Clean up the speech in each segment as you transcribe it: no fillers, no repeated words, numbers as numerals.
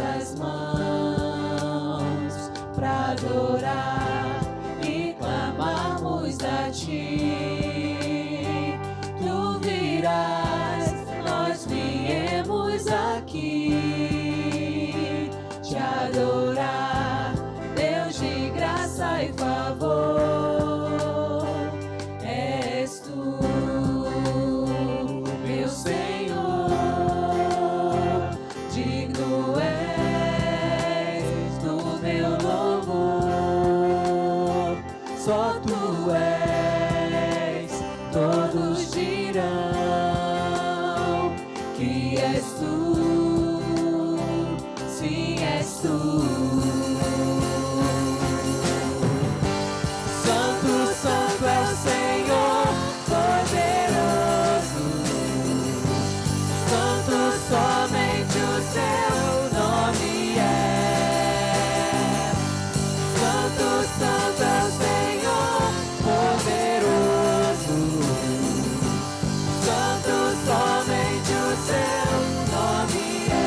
as mãos para adorar e clamarmos a Ti. Tu virás, nós viemos aqui te adorar, Deus de graça e favor. És Tu, meu Senhor, digno és do meu louvor. Só Tu és, todos dirão que és Tu, sim, és Tu. Santo, Santo é o Senhor, poderoso. Santo, somente o Seu nome é. Santo, Santo é o Senhor, poderoso. Santo, somente o Seu nome é.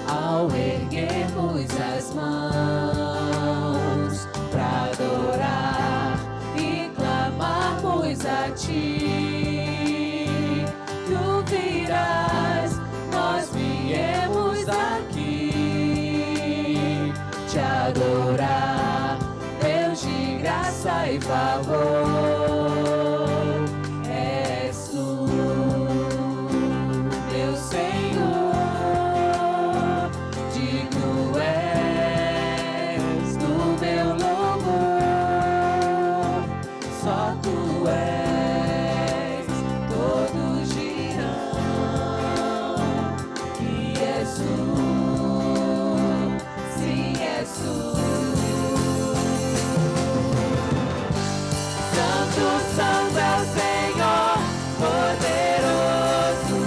Ao erguermos as mãos para adorar e clamarmos a Ti, Tu virás, nós viemos aqui te adorar, Deus de graça e favor. És Tu, meu Senhor, digno és do meu louvor. Só Tu és, todos dirão que és Tu, sim, és Tu. Santo, Santo é o Senhor, poderoso.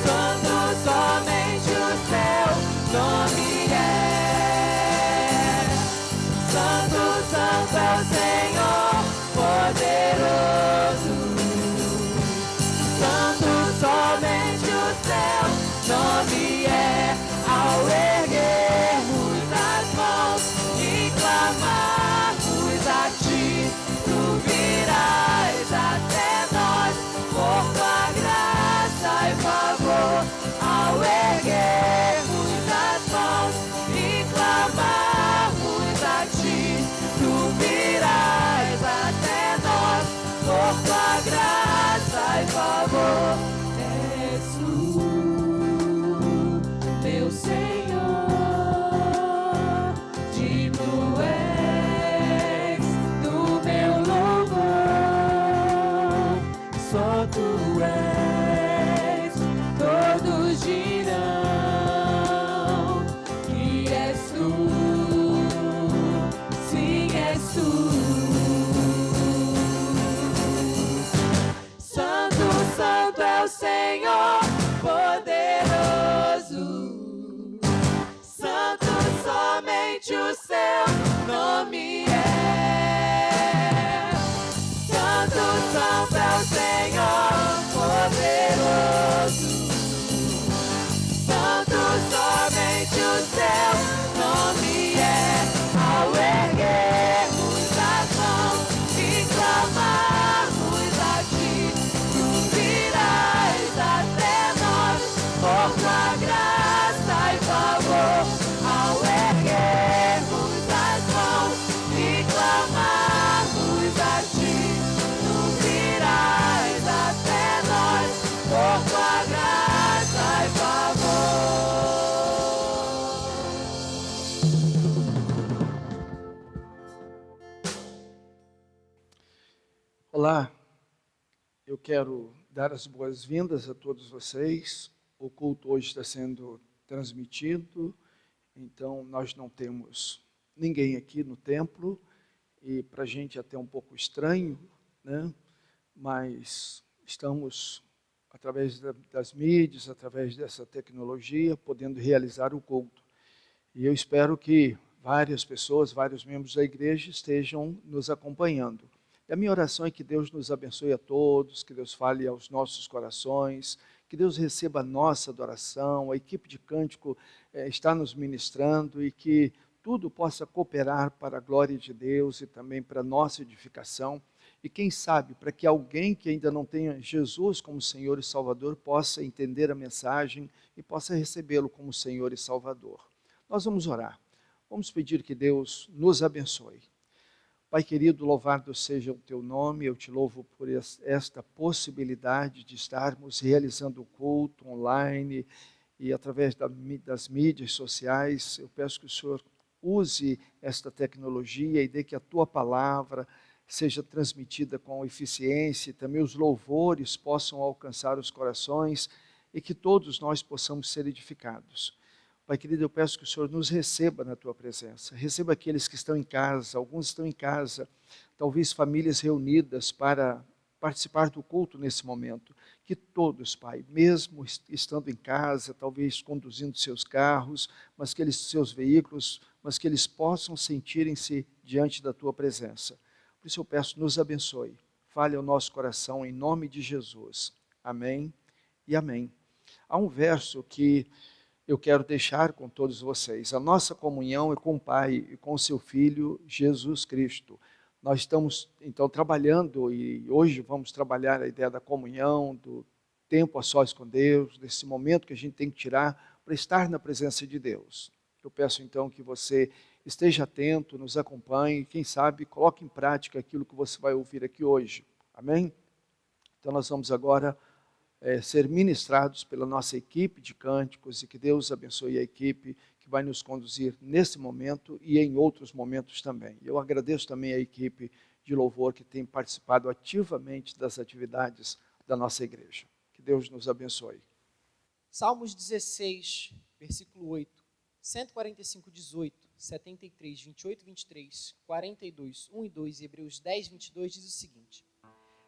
Santo, somente o Seu nome é. Santo, Santo é o Senhor, poderoso. Santo, somente o Seu nome é. Ao erguermos as mãos e clamarmos a Ti, Tu virás até nós por Tua graça e favor. Ao erguermos as mãos e clamarmos a Ti, Tu virás até nós por Tua graça e favor. És Tu, meu Senhor, digno és do meu louvor. Só Tu és, todos dirão que és Tu, sim, és Tu. Santo, Santo é o Senhor, poderoso. Santo, somente o Seu nome é. Santo, Santo é o Senhor, poderoso. Santo, somente o Seu nome é. Ao erguermos as mãos e clamarmos a Ti, Tu virás até nós por Tua graça e favor. Ao erguermos as mãos e clamarmos a Ti, Tu virás até nós por Tua graça e favor. Olá, eu quero dar as boas-vindas a todos vocês. O culto hoje está sendo transmitido, então nós não temos ninguém aqui no templo, e para a gente é até um pouco estranho, né? Mas estamos através das mídias, através dessa tecnologia, podendo realizar o culto. E eu espero que várias pessoas, vários membros da igreja estejam nos acompanhando. E a minha oração é que Deus nos abençoe a todos, que Deus fale aos nossos corações, que Deus receba a nossa adoração, a equipe de cântico está nos ministrando e que tudo possa cooperar para a glória de Deus e também para a nossa edificação. E quem sabe, para que alguém que ainda não tenha Jesus como Senhor e Salvador possa entender a mensagem e possa recebê-lo como Senhor e Salvador. Nós vamos orar. Vamos pedir que Deus nos abençoe. Pai querido, louvado seja o teu nome, eu te louvo por esta possibilidade de estarmos realizando o culto online e através das mídias sociais. Eu peço que o Senhor use esta tecnologia e dê que a tua palavra seja transmitida com eficiência e também os louvores possam alcançar os corações e que todos nós possamos ser edificados. Pai querido, eu peço que o Senhor nos receba na tua presença. Receba aqueles que estão em casa, alguns estão em casa, talvez famílias reunidas para participar do culto nesse momento. Que todos, Pai, mesmo estando em casa, talvez conduzindo seus carros, seus veículos, mas que eles possam sentirem-se diante da tua presença. Por isso eu peço, nos abençoe. Fale ao nosso coração em nome de Jesus. Amém e amém. Há um verso que eu quero deixar com todos vocês. A nossa comunhão é com o Pai e com o seu Filho, Jesus Cristo. Nós estamos, então, trabalhando e hoje vamos trabalhar a ideia da comunhão, do tempo a sós com Deus, desse momento que a gente tem que tirar para estar na presença de Deus. Eu peço, então, que você esteja atento, nos acompanhe, quem sabe, coloque em prática aquilo que você vai ouvir aqui hoje. Amém? Então, nós vamos agora ser ministrados pela nossa equipe de cânticos e que Deus abençoe a equipe que vai nos conduzir nesse momento e em outros momentos também. Eu agradeço também a equipe de louvor que tem participado ativamente das atividades da nossa igreja. Que Deus nos abençoe. Salmos 16, versículo 8, 145, 18, 73, 28, 23, 42, 1 e 2 e Hebreus 10, 22 diz o seguinte: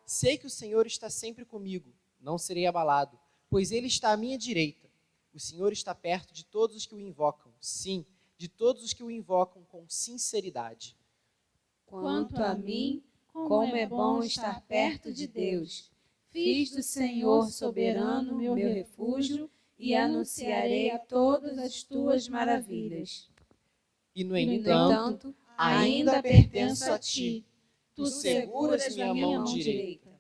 Sei que o Senhor está sempre comigo, não serei abalado, pois Ele está à minha direita. O Senhor está perto de todos os que o invocam, sim, de todos os que o invocam com sinceridade. Quanto a mim, como é bom estar perto de Deus. Fiz do Senhor soberano meu refúgio e anunciarei a todas as tuas maravilhas. E no No entanto, entanto, ainda pertenço a ti. Tu seguras minha mão direita.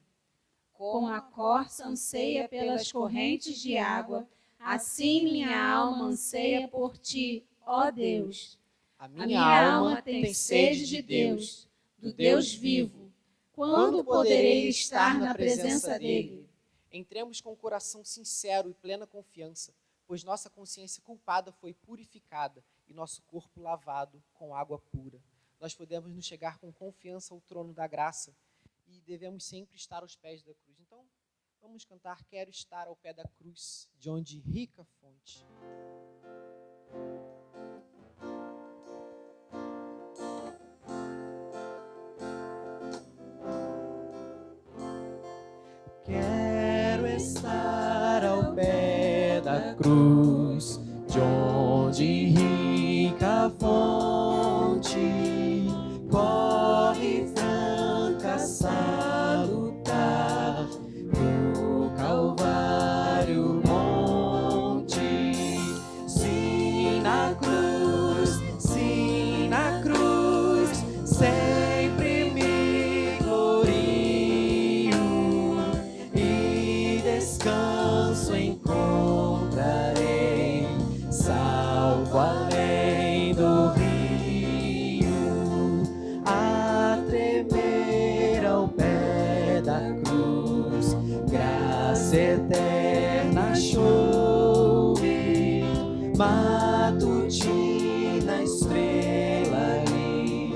Com a corça anseia pelas correntes de água, assim minha alma anseia por ti, ó Deus. a A minha minha alma alma tem sede de Deus, do Deus vivo. Quando poderei estar na presença dele? Entremos com o coração sincero e plena confiança, pois nossa consciência culpada foi purificada e nosso corpo lavado com água pura. Nós podemos nos chegar com confiança ao trono da graça e devemos sempre estar aos pés da cruz. Então, vamos cantar Quero Estar ao Pé da Cruz, de onde rica fonte. Quero estar ao pé da cruz, de onde rica fonte corre franca salutar do Calvário monte. Sim, na cruz, sempre me glorio e descanso encontrarei, salvo além do rio, a tremer ao pé da cruz, graça eterna chove, matutina estrela ali,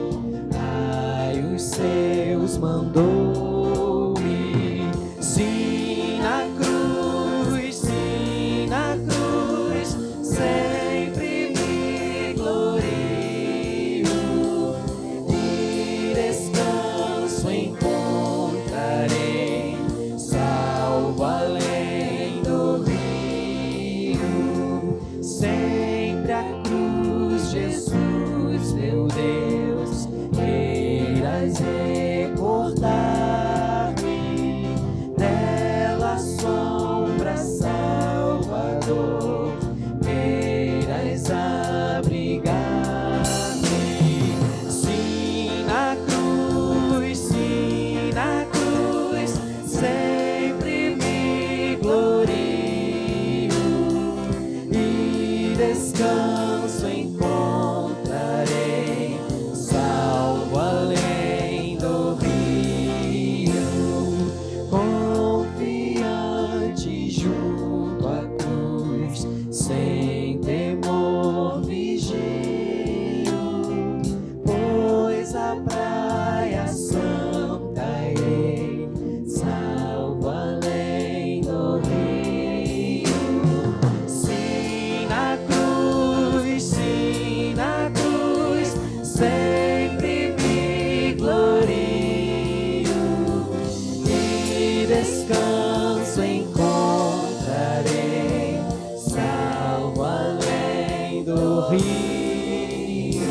raios seus mandou-me. Sim, na cruz, sempre me glorio e descanso encontrarei, salvo além descanso encontrarei, salvo além do rio.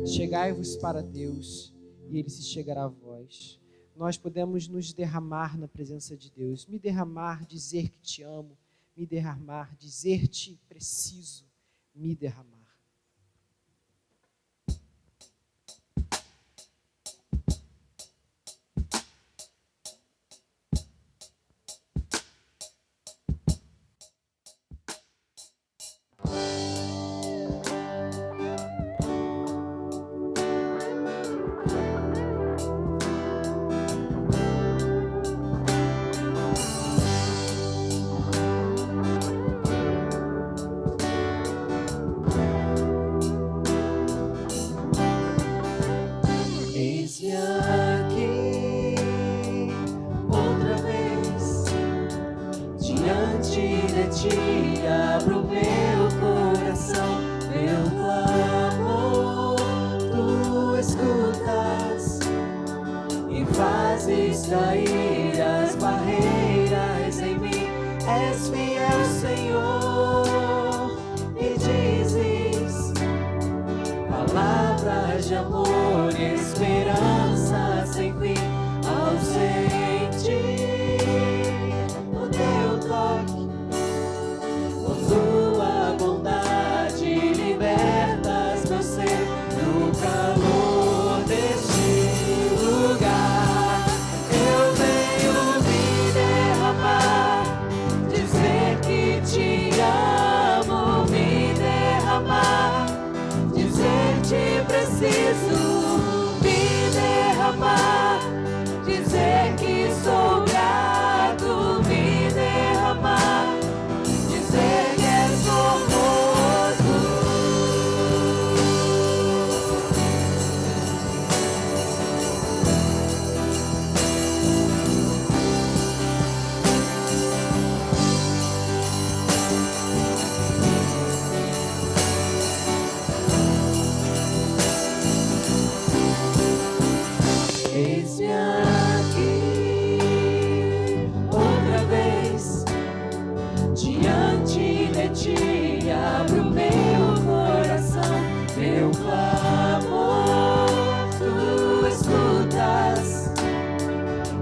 Chegai-vos para Deus, e Ele se chegará a vós. Nós podemos nos derramar na presença de Deus. Me derramar, dizer que te amo. Me derramar, dizer-te preciso. Me derramar. Eis-me aqui, outra vez, diante de ti, abro meu coração, meu clamor, tu escutas e fazes cair as barreiras em mim. És fiel, Senhor, e dizes palavras de amor e esperança sem fim. Ausente o teu toque, com tua bondade libertas meu ser no calor deste lugar. Eu venho me derramar, dizer que te amo, me derramar, dizer-te preciso, me derramar, dizer que sou grato, me derramar, dizer que és formoso. Eis-me aqui, outra vez, diante de ti, abro meu coração, meu clamor, tu escutas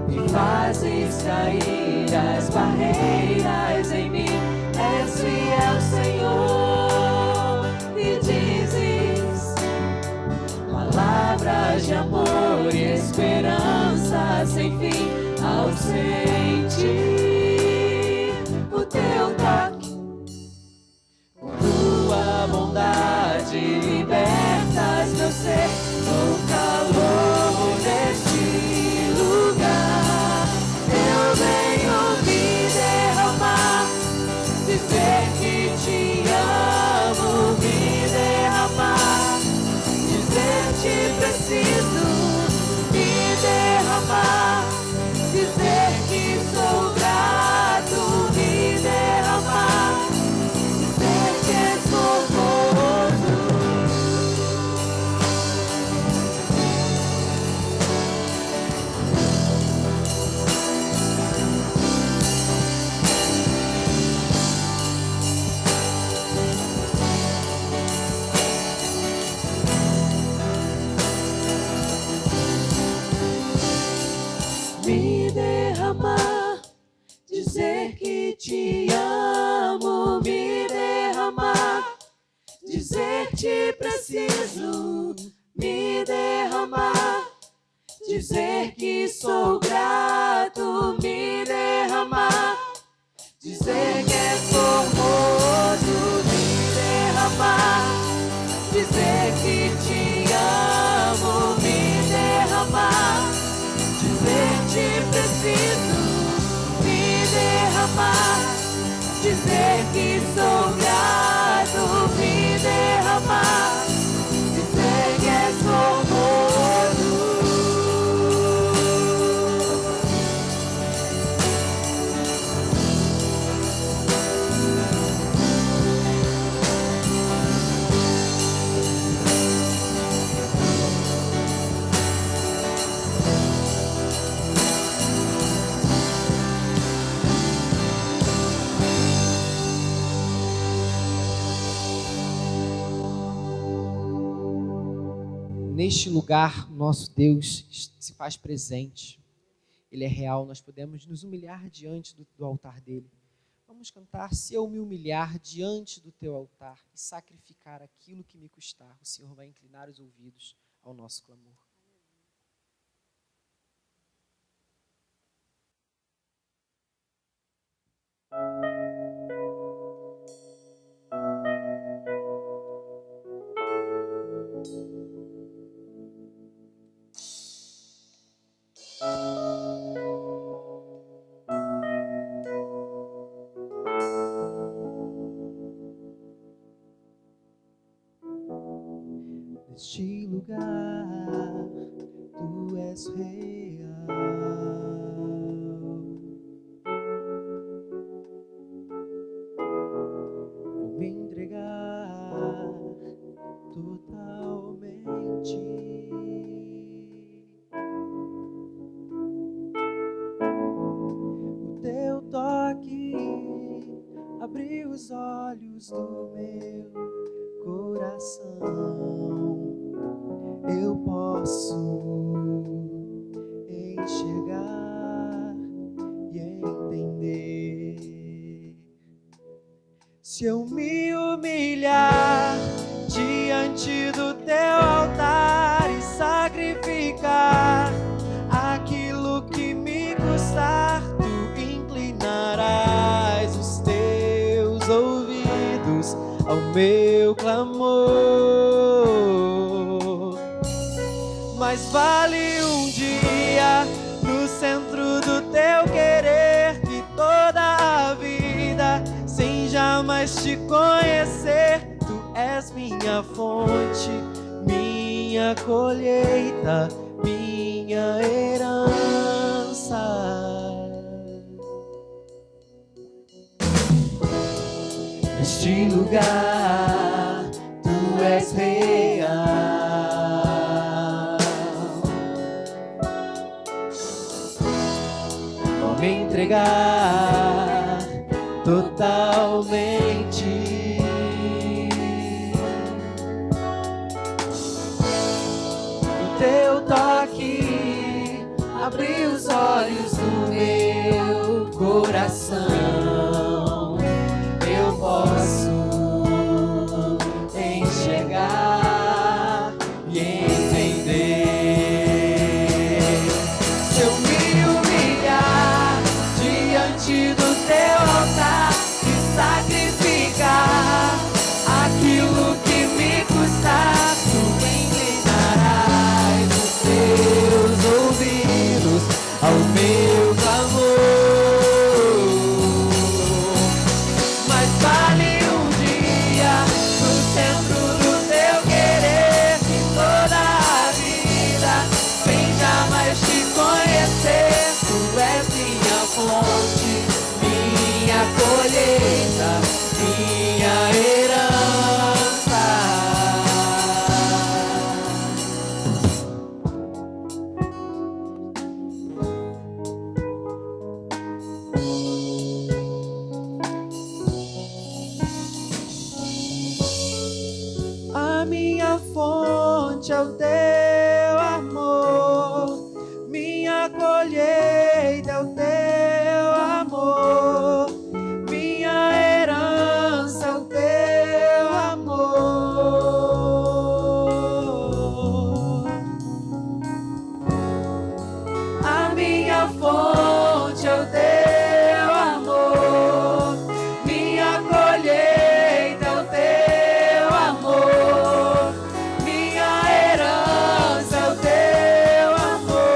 e fazes cair as barreiras em mim. És fiel, Senhor, e dizes palavras de amor e esperança sem fim. Ausente o teu toque, com tua bondade libertas meu ser no calor deste lugar. Eu venho me derramar, dizer que te amo, me derramar, dizer-te preciso, me derramar, dizer que sou grato, me derramar, dizer que és formoso. Me derramar, dizer que te amo, me derramar, dizer-te preciso, me derramar, dizer que sou grato, me derramar, dizer que és formoso, me derramar, dizer que te amo, me derramar, dizer-te preciso, me derramar, dizer que sou grato, me derramar, dizer que és formoso. neste lugar, nosso Deus se faz presente. Ele é real, nós podemos nos humilhar diante do altar dele. Vamos cantar: se eu me humilhar diante do teu altar e sacrificar aquilo que me custar, o Senhor vai inclinar os ouvidos ao nosso clamor. Neste lugar, tu és real. Vou me entregar totalmente. O teu toque abriu os olhos do meu coração. Eu posso enxergar e entender. Se eu me humilhar diante do teu altar e sacrificar aquilo que me custar, tu inclinarás os teus ouvidos ao meu clamor. Mas vale um dia no centro do teu querer que toda a vida sem jamais te conhecer. Tu és minha fonte, minha colheita, minha herança. Neste lugar, tu és real. Vou me entregar totalmente. O teu toque abriu os olhos do meu coração. Eu posso enxergar e entender. Se eu me humilhar diante do teu altar e sacrificar aquilo que me custar, tu inclinarás os teus ouvidos ao meu clamor. Fonte, minha colheita, minha herança. A minha fonte é o teu amor, minha colheita é o teu amor, minha herança é o teu amor. A minha fonte é o teu amor, minha colheita é o teu amor, minha herança é o teu amor.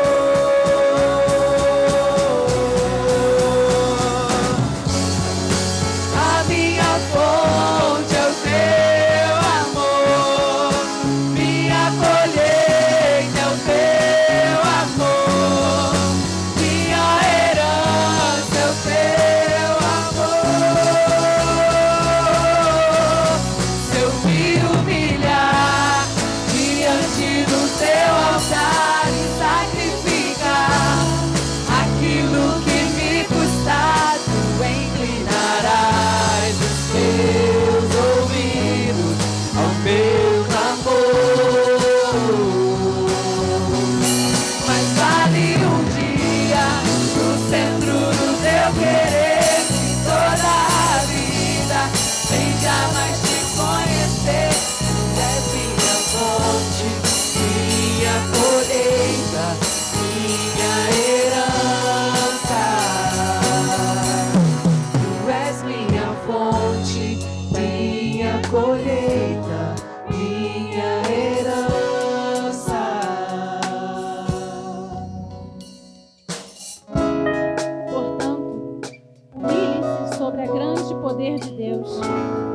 poder de Deus.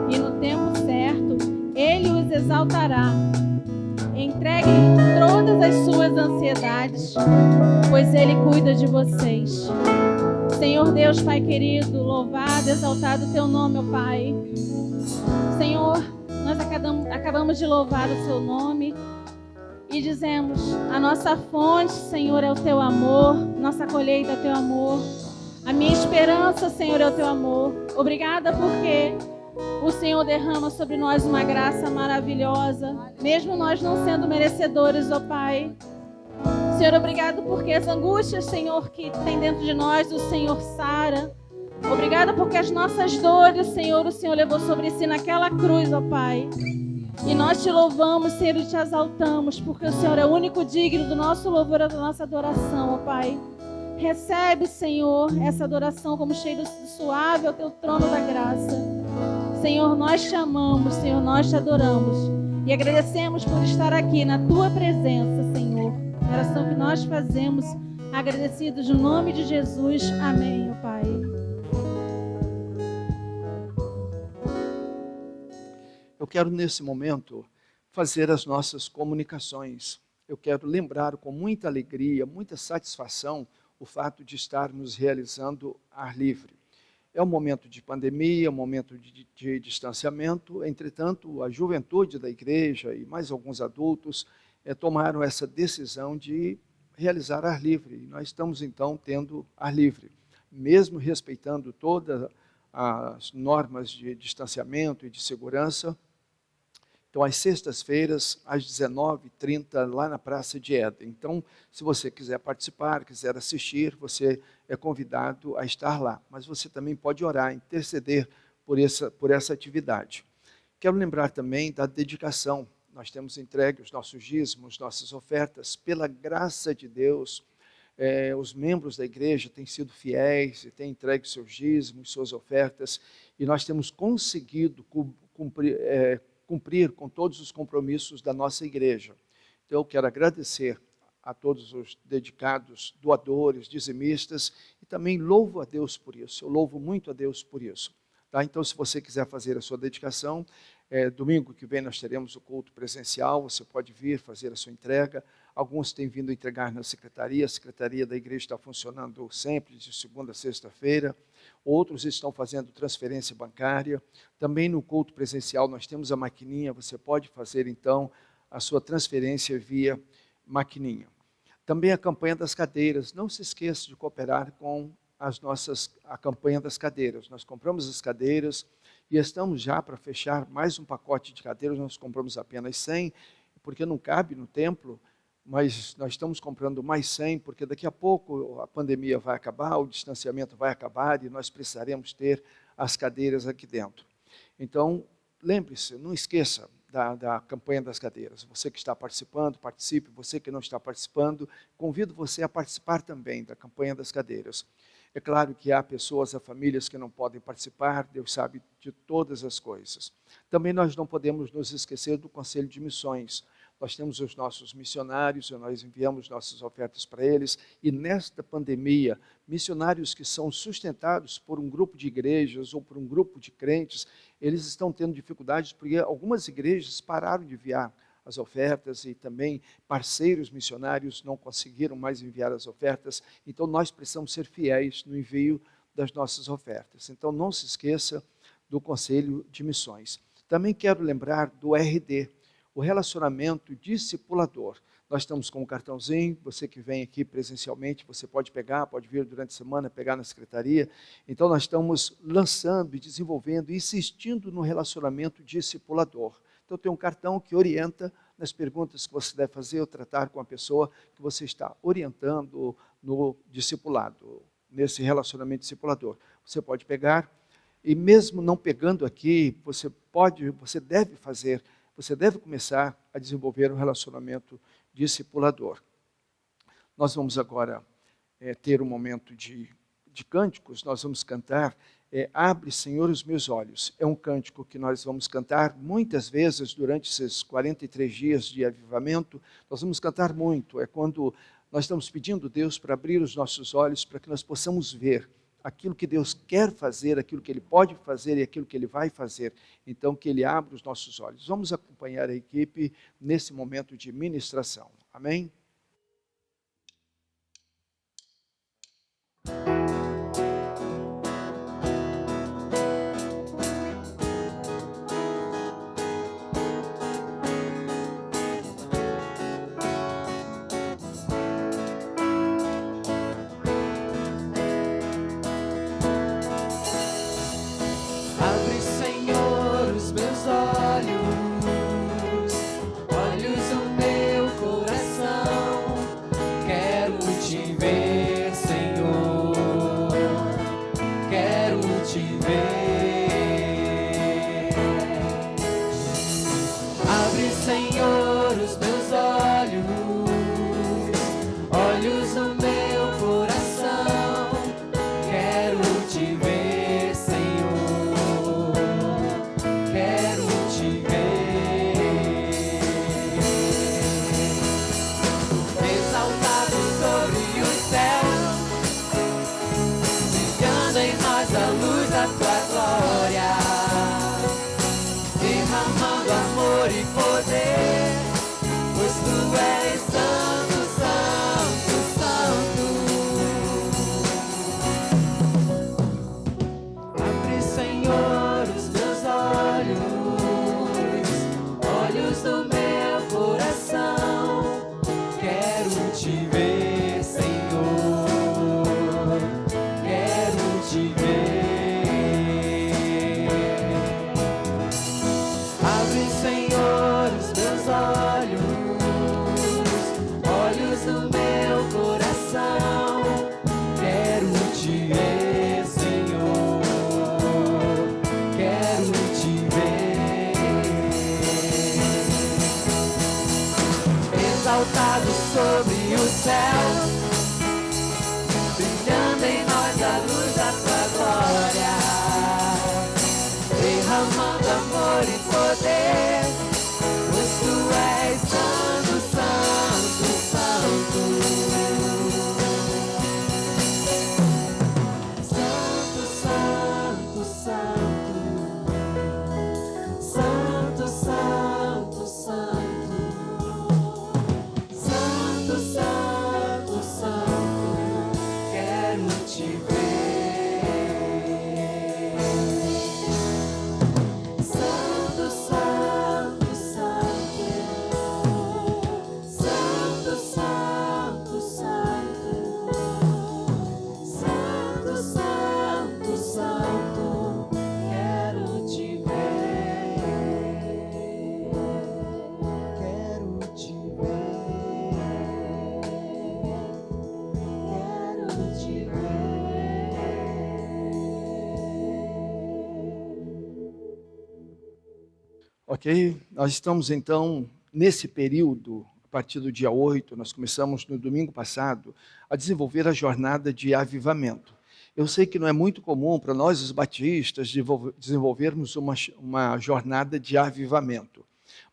E no tempo certo, Ele os exaltará. Entreguem todas as suas ansiedades, pois Ele cuida de vocês. Senhor Deus, Pai querido, louvado, exaltado o Teu nome, ó Pai. Senhor, nós acabamos de louvar o Seu nome e dizemos, a nossa fonte, Senhor, é o Teu amor, nossa colheita é o Teu amor, a minha esperança, Senhor, é o Teu amor. Obrigada porque o Senhor derrama sobre nós uma graça maravilhosa, mesmo nós não sendo merecedores, ó Pai. Senhor, obrigado porque as angústias, Senhor, que tem dentro de nós, o Senhor sara. Obrigado porque as nossas dores, Senhor, o Senhor levou sobre si naquela cruz, ó Pai. E nós te louvamos, Senhor, e te exaltamos, porque o Senhor é o único digno do nosso louvor e da nossa adoração, ó Pai. Recebe, Senhor, essa adoração como cheiro suave ao Teu trono da graça. Senhor, nós te amamos, Senhor, nós te adoramos. E agradecemos por estar aqui na Tua presença, Senhor. A oração que nós fazemos, agradecidos no nome de Jesus. Amém, ó Pai. Eu quero, nesse momento, fazer as nossas comunicações. Eu quero lembrar com muita alegria, muita satisfação, o fato de estarmos realizando ar livre. É um momento de pandemia, um momento de distanciamento, entretanto, a juventude da igreja e mais alguns adultos tomaram essa decisão de realizar ar livre. E nós estamos, então, tendo ar livre, mesmo respeitando todas as normas de distanciamento e de segurança. Então, às sextas-feiras, às 19h30, lá na Praça de Éden. Então, se você quiser participar, quiser assistir, você é convidado a estar lá. Mas você também pode orar, interceder por essa atividade. Quero lembrar também da dedicação. Nós temos entregue os nossos dízimos, nossas ofertas. Pela graça de Deus, os membros da igreja têm sido fiéis e têm entregue seus dízimos, suas ofertas. E nós temos conseguido cumprir com todos os compromissos da nossa igreja. Então, eu quero agradecer a todos os dedicados, doadores, dizimistas, e também louvo a Deus por isso. Eu louvo muito a Deus por isso. Tá? Então, se você quiser fazer a sua dedicação, domingo que vem nós teremos o culto presencial, você pode vir fazer a sua entrega. Alguns têm vindo entregar na secretaria, a secretaria da igreja está funcionando sempre, de segunda a sexta-feira. Outros estão fazendo transferência bancária. Também no culto presencial nós temos a maquininha, você pode fazer então a sua transferência via maquininha. Também a campanha das cadeiras, não se esqueça de cooperar com a campanha das cadeiras. Nós compramos as cadeiras e estamos já para fechar mais um pacote de cadeiras, nós compramos apenas 100, porque não cabe no templo, mas nós estamos comprando mais 100, porque daqui a pouco a pandemia vai acabar, o distanciamento vai acabar e nós precisaremos ter as cadeiras aqui dentro. Então, lembre-se, não esqueça da campanha das cadeiras. Você que está participando, participe. Você que não está participando, convido você a participar também da campanha das cadeiras. É claro que há pessoas, há famílias que não podem participar, Deus sabe de todas as coisas. Também nós não podemos nos esquecer do Conselho de Missões. Nós temos os nossos missionários, nós enviamos nossas ofertas para eles, e nesta pandemia, missionários que são sustentados por um grupo de igrejas ou por um grupo de crentes, eles estão tendo dificuldades porque algumas igrejas pararam de enviar as ofertas e também parceiros missionários não conseguiram mais enviar as ofertas, então nós precisamos ser fiéis no envio das nossas ofertas. Então não se esqueça do Conselho de Missões. Também quero lembrar do RD, o relacionamento discipulador. Nós estamos com um cartãozinho, você que vem aqui presencialmente, você pode pegar, pode vir durante a semana, pegar na secretaria. Então nós estamos lançando e desenvolvendo, insistindo no relacionamento discipulador. Então tem um cartão que orienta nas perguntas que você deve fazer ou tratar com a pessoa que você está orientando no discipulado, nesse relacionamento discipulador. Você pode pegar e mesmo não pegando aqui, você deve começar a desenvolver um relacionamento discipulador. Nós vamos agora ter um momento de cânticos, nós vamos cantar Abre, Senhor, os meus olhos. É um cântico que nós vamos cantar muitas vezes durante esses 43 dias de avivamento. Nós vamos cantar muito, é quando nós estamos pedindo a Deus para abrir os nossos olhos para que nós possamos ver aquilo que Deus quer fazer, aquilo que Ele pode fazer e aquilo que Ele vai fazer. Então, que Ele abra os nossos olhos. Vamos acompanhar a equipe nesse momento de ministração. Amém? Abre, Senhor, os meus olhos, olhos do meu coração. Quero te ver, Senhor, quero te ver. Abre, Senhor, os meus olhos, olhos do meu coração. Quero te ver, Senhor, quero te ver. Exaltado sobre os céus, brilhando em nós a luz da tua glória, derramando amor e poder, pois tu és santo, santo, santo. Abre, Senhor, os meus olhos, olhos do meu coração. Quero te ver, Senhor, quero te ver. Abre, Senhor, os meus olhos, olhos do meu coração. Quero te ver, Senhor, quero te ver. Exaltado sobre os céus, brilhando em nós a luz da tua glória, derramando amor e poder, pois tu és santo, santo, santo. Santo, santo, santo. Santo, santo, santo. Santo, santo, santo. Quero te ver. Santo, santo, santo. Santo, santo, santo. Santo, santo, santo. Quero te ver. Quero te ver. Quero te ver. Ok? Nós estamos então nesse período, a partir do dia 8, nós começamos no domingo passado, a desenvolver a jornada de avivamento. Eu sei que não é muito comum para nós, os batistas, desenvolvermos uma jornada de avivamento.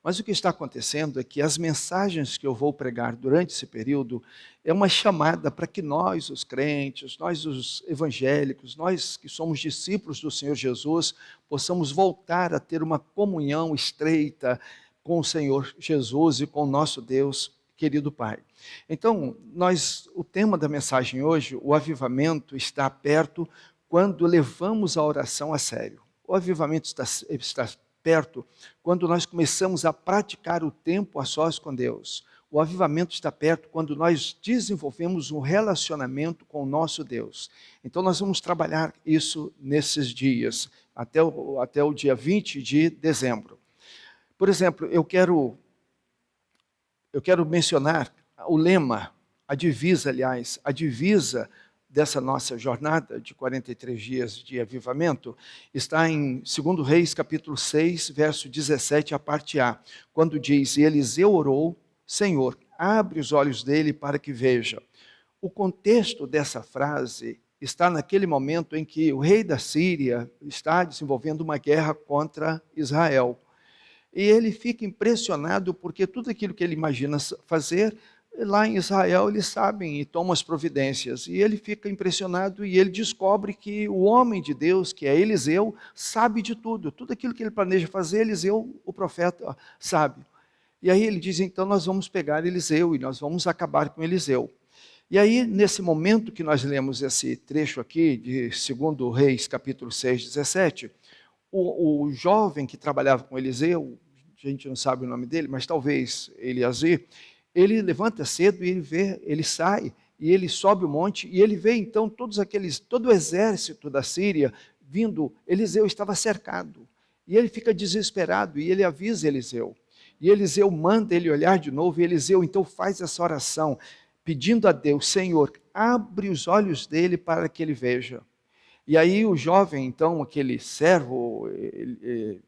Mas o que está acontecendo é que as mensagens que eu vou pregar durante esse período é uma chamada para que nós, os crentes, nós, os evangélicos, nós que somos discípulos do Senhor Jesus, possamos voltar a ter uma comunhão estreita com o Senhor Jesus e com o nosso Deus, querido Pai. Então, o tema da mensagem hoje, o avivamento está perto quando levamos a oração a sério. O avivamento está perto quando nós começamos a praticar o tempo a sós com Deus. O avivamento está perto quando nós desenvolvemos um relacionamento com o nosso Deus. Então nós vamos trabalhar isso nesses dias, até o dia 20 de dezembro. Por exemplo, eu quero mencionar o lema, a divisa dessa nossa jornada de 43 dias de avivamento, está em 2 Reis, capítulo 6, verso 17, a parte A, quando diz, e Eliseu orou, Senhor, abre os olhos dele para que veja. O contexto dessa frase está naquele momento em que o rei da Síria está desenvolvendo uma guerra contra Israel. E ele fica impressionado porque tudo aquilo que ele imagina fazer lá em Israel eles sabem e tomam as providências. E ele fica impressionado e ele descobre que o homem de Deus, que é Eliseu, sabe de tudo. Tudo aquilo que ele planeja fazer, Eliseu, o profeta, sabe. E aí ele diz, então nós vamos pegar Eliseu e nós vamos acabar com Eliseu. E aí, nesse momento que nós lemos esse trecho aqui, de 2 Reis, capítulo 6, 17, o jovem que trabalhava com Eliseu, a gente não sabe o nome dele, mas talvez Eliasir, ele levanta cedo e ele sai, e ele sobe o monte, e ele vê então todo o exército da Síria vindo. Eliseu estava cercado, e ele fica desesperado, e ele avisa Eliseu. E Eliseu manda ele olhar de novo, e Eliseu então faz essa oração, pedindo a Deus, Senhor, abre os olhos dele para que ele veja. E aí o jovem, então, aquele servo,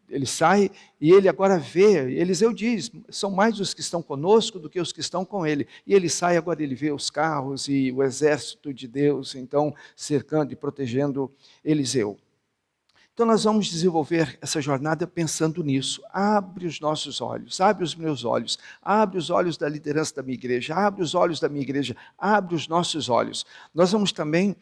ele sai e ele agora vê, Eliseu diz, são mais os que estão conosco do que os que estão com ele. E ele sai, agora ele vê os carros e o exército de Deus, então, cercando e protegendo Eliseu. Então nós vamos desenvolver essa jornada pensando nisso. Abre os nossos olhos, abre os meus olhos, abre os olhos da liderança da minha igreja, abre os olhos da minha igreja, abre os nossos olhos. Nós vamos também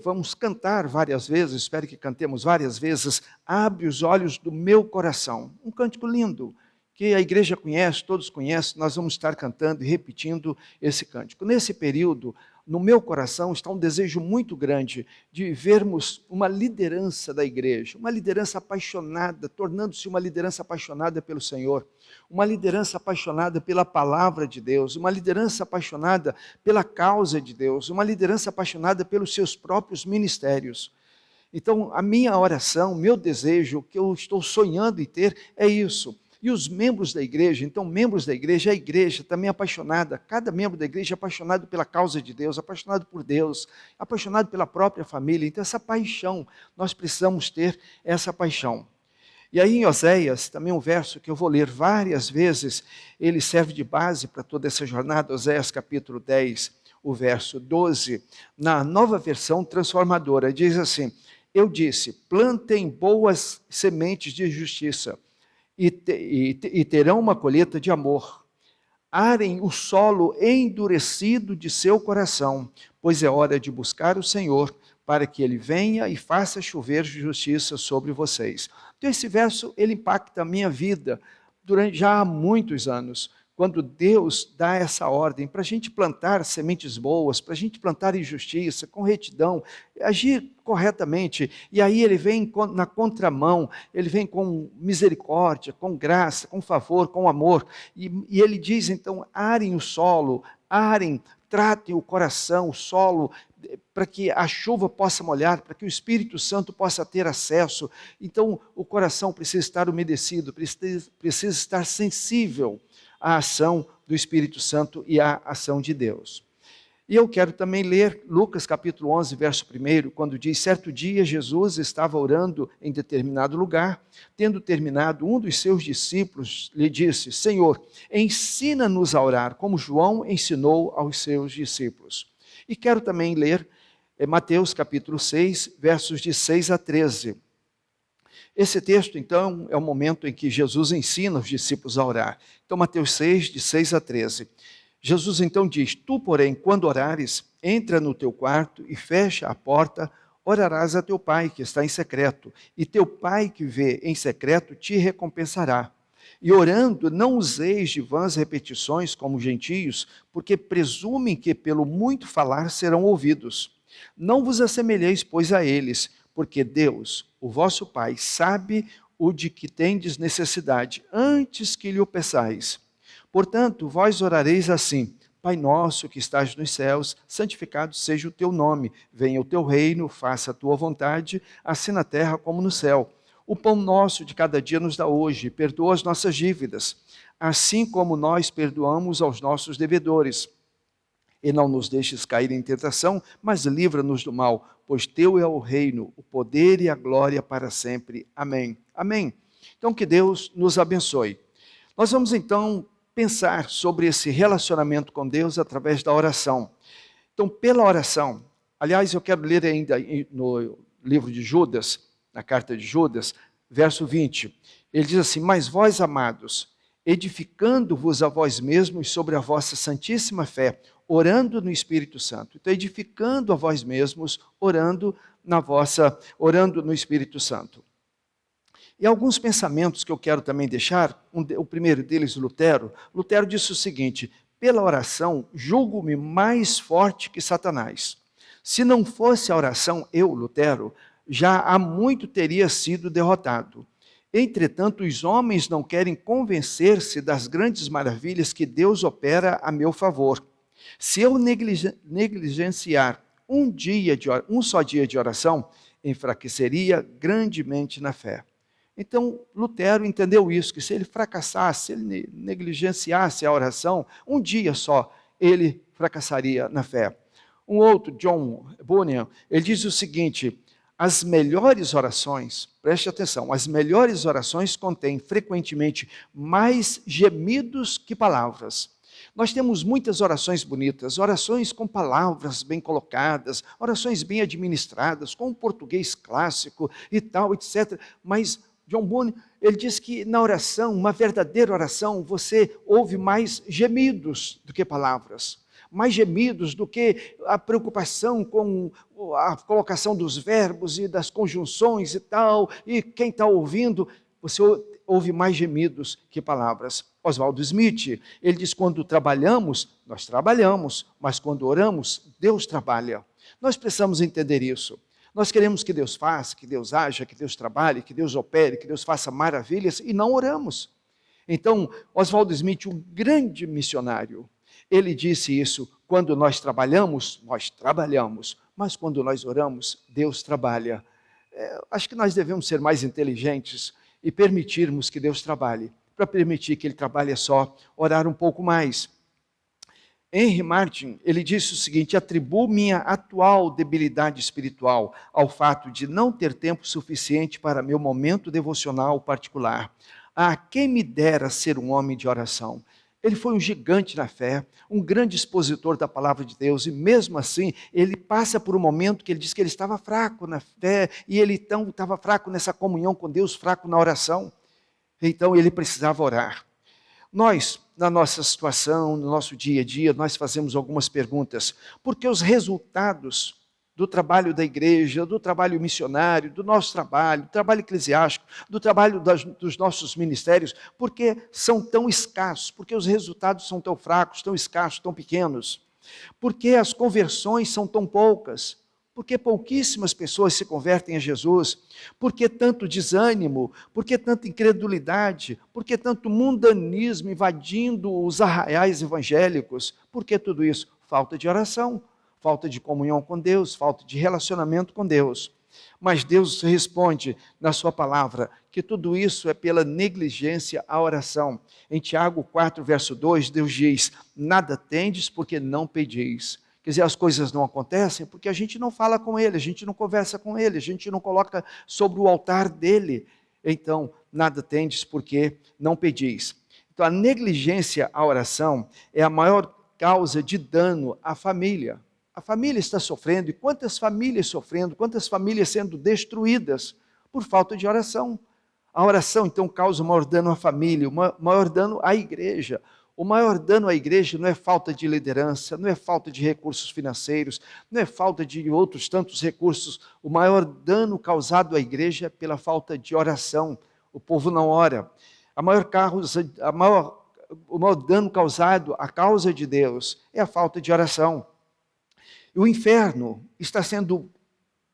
vamos cantar várias vezes, espero que cantemos várias vezes, abre os olhos do meu coração. Um cântico lindo, que a igreja conhece, todos conhecem, nós vamos estar cantando e repetindo esse cântico. Nesse período, no meu coração está um desejo muito grande de vermos uma liderança da igreja, uma liderança apaixonada, tornando-se uma liderança apaixonada pelo Senhor, uma liderança apaixonada pela palavra de Deus, uma liderança apaixonada pela causa de Deus, uma liderança apaixonada pelos seus próprios ministérios. Então, a minha oração, meu desejo, o que eu estou sonhando em ter é isso. E os membros da igreja, então membros da igreja, a igreja também apaixonada, cada membro da igreja é apaixonado pela causa de Deus, apaixonado por Deus, apaixonado pela própria família. Então essa paixão, nós precisamos ter essa paixão. E aí em Oséias, também um verso que eu vou ler várias vezes, ele serve de base para toda essa jornada, Oséias capítulo 10, o verso 12, na nova versão transformadora, diz assim, eu disse, plantem boas sementes de justiça, e terão uma colheita de amor. Arem o solo endurecido de seu coração, pois é hora de buscar o Senhor, para que Ele venha e faça chover justiça sobre vocês. Então esse verso, ele impacta a minha vida já há muitos anos, quando Deus dá essa ordem para a gente plantar sementes boas, para a gente plantar em justiça, com retidão, agir corretamente. E aí ele vem na contramão, ele vem com misericórdia, com graça, com favor, com amor. E ele diz então, arem o solo, tratem o coração, o solo, para que a chuva possa molhar, para que o Espírito Santo possa ter acesso. Então o coração precisa estar umedecido, precisa estar sensível à ação do Espírito Santo e à ação de Deus. E eu quero também ler Lucas capítulo 11, verso 1, quando diz, certo dia Jesus estava orando em determinado lugar, tendo terminado, um dos seus discípulos lhe disse, Senhor, ensina-nos a orar, como João ensinou aos seus discípulos. E quero também ler Mateus capítulo 6, versos de 6 a 13. Esse texto, então, é o momento em que Jesus ensina os discípulos a orar. Então, Mateus 6, de 6 a 13. Jesus então diz, tu, porém, quando orares, entra no teu quarto e fecha a porta, orarás a teu pai que está em secreto, e teu pai que vê em secreto te recompensará. E orando, não useis de vãs repetições como os gentios, porque presumem que pelo muito falar serão ouvidos. Não vos assemelheis, pois, a eles, porque Deus, o vosso Pai, sabe o de que tendes necessidade, antes que lhe o peçais. Portanto, vós orareis assim, Pai nosso que estás nos céus, santificado seja o teu nome, venha o teu reino, faça a tua vontade, assim na terra como no céu. O pão nosso de cada dia nos dá hoje, perdoa as nossas dívidas, assim como nós perdoamos aos nossos devedores. E não nos deixes cair em tentação, mas livra-nos do mal, pois teu é o reino, o poder e a glória para sempre. Amém. Amém. Então que Deus nos abençoe. Nós vamos então pensar sobre esse relacionamento com Deus através da oração. Então, pela oração, aliás, eu quero ler ainda no livro de Judas, na carta de Judas, verso 20. Ele diz assim, mas vós, amados, edificando-vos a vós mesmos sobre a vossa santíssima fé, orando no Espírito Santo. Então, edificando a vós mesmos, orando no Espírito Santo. E alguns pensamentos que eu quero também deixar, o primeiro deles, Lutero. Lutero disse o seguinte: pela oração, julgo-me mais forte que Satanás. Se não fosse a oração, eu, Lutero, já há muito teria sido derrotado. Entretanto, os homens não querem convencer-se das grandes maravilhas que Deus opera a meu favor. Se eu negligenciar um só dia de oração, enfraqueceria grandemente na fé. Então, Lutero entendeu isso, que se ele fracassasse, se ele negligenciasse a oração, um dia só, ele fracassaria na fé. Um outro, John Bunyan, ele diz o seguinte: as melhores orações, preste atenção, as melhores orações contêm frequentemente mais gemidos que palavras. Nós temos muitas orações bonitas, orações com palavras bem colocadas, orações bem administradas, com um português clássico e tal, etc. Mas John Bunyan, ele diz que na oração, uma verdadeira oração, você ouve mais gemidos do que palavras. Mais gemidos do que a preocupação com a colocação dos verbos e das conjunções e tal, e quem está ouvindo, você ouve mais gemidos que palavras. Oswald Smith, ele diz: quando trabalhamos, nós trabalhamos, mas quando oramos, Deus trabalha. Nós precisamos entender isso. Nós queremos que Deus faça, que Deus haja, que Deus trabalhe, que Deus opere, que Deus faça maravilhas, e não oramos. Então, Oswald Smith, um grande missionário, ele disse isso: quando nós trabalhamos, mas quando nós oramos, Deus trabalha. Acho que nós devemos ser mais inteligentes e permitirmos que Deus trabalhe. Para permitir que Ele trabalhe é só orar um pouco mais. Henry Martin, ele disse o seguinte: atribuo minha atual debilidade espiritual ao fato de não ter tempo suficiente para meu momento devocional particular. A quem me dera ser um homem de oração. Ele foi um gigante na fé, um grande expositor da palavra de Deus, e mesmo assim, ele passa por um momento que ele diz que ele estava fraco na fé, e ele então estava fraco nessa comunhão com Deus, fraco na oração. Então ele precisava orar. Nós, na nossa situação, no nosso dia a dia, nós fazemos algumas perguntas, porque os resultados do trabalho da igreja, do trabalho missionário, do nosso trabalho, do trabalho eclesiástico, do trabalho dos nossos ministérios, porque são tão escassos, porque os resultados são tão fracos, tão escassos, tão pequenos, porque as conversões são tão poucas, porque pouquíssimas pessoas se convertem a Jesus, porque tanto desânimo, porque tanta incredulidade, porque tanto mundanismo invadindo os arraiais evangélicos, porque tudo isso? Falta de oração. Falta de comunhão com Deus, falta de relacionamento com Deus. Mas Deus responde na sua palavra que tudo isso é pela negligência à oração. Em Tiago 4, verso 2, Deus diz: nada tendes porque não pedis. Quer dizer, as coisas não acontecem porque a gente não fala com Ele, a gente não conversa com Ele, a gente não coloca sobre o altar dEle. Então, nada tendes porque não pedis. Então, a negligência à oração é a maior causa de dano à família. A família está sofrendo, e quantas famílias sofrendo, quantas famílias sendo destruídas por falta de oração. A oração, então, causa o maior dano à família, o maior dano à igreja. O maior dano à igreja não é falta de liderança, não é falta de recursos financeiros, não é falta de outros tantos recursos. O maior dano causado à igreja é pela falta de oração. O povo não ora. O maior dano causado à causa de Deus é a falta de oração. O inferno está sendo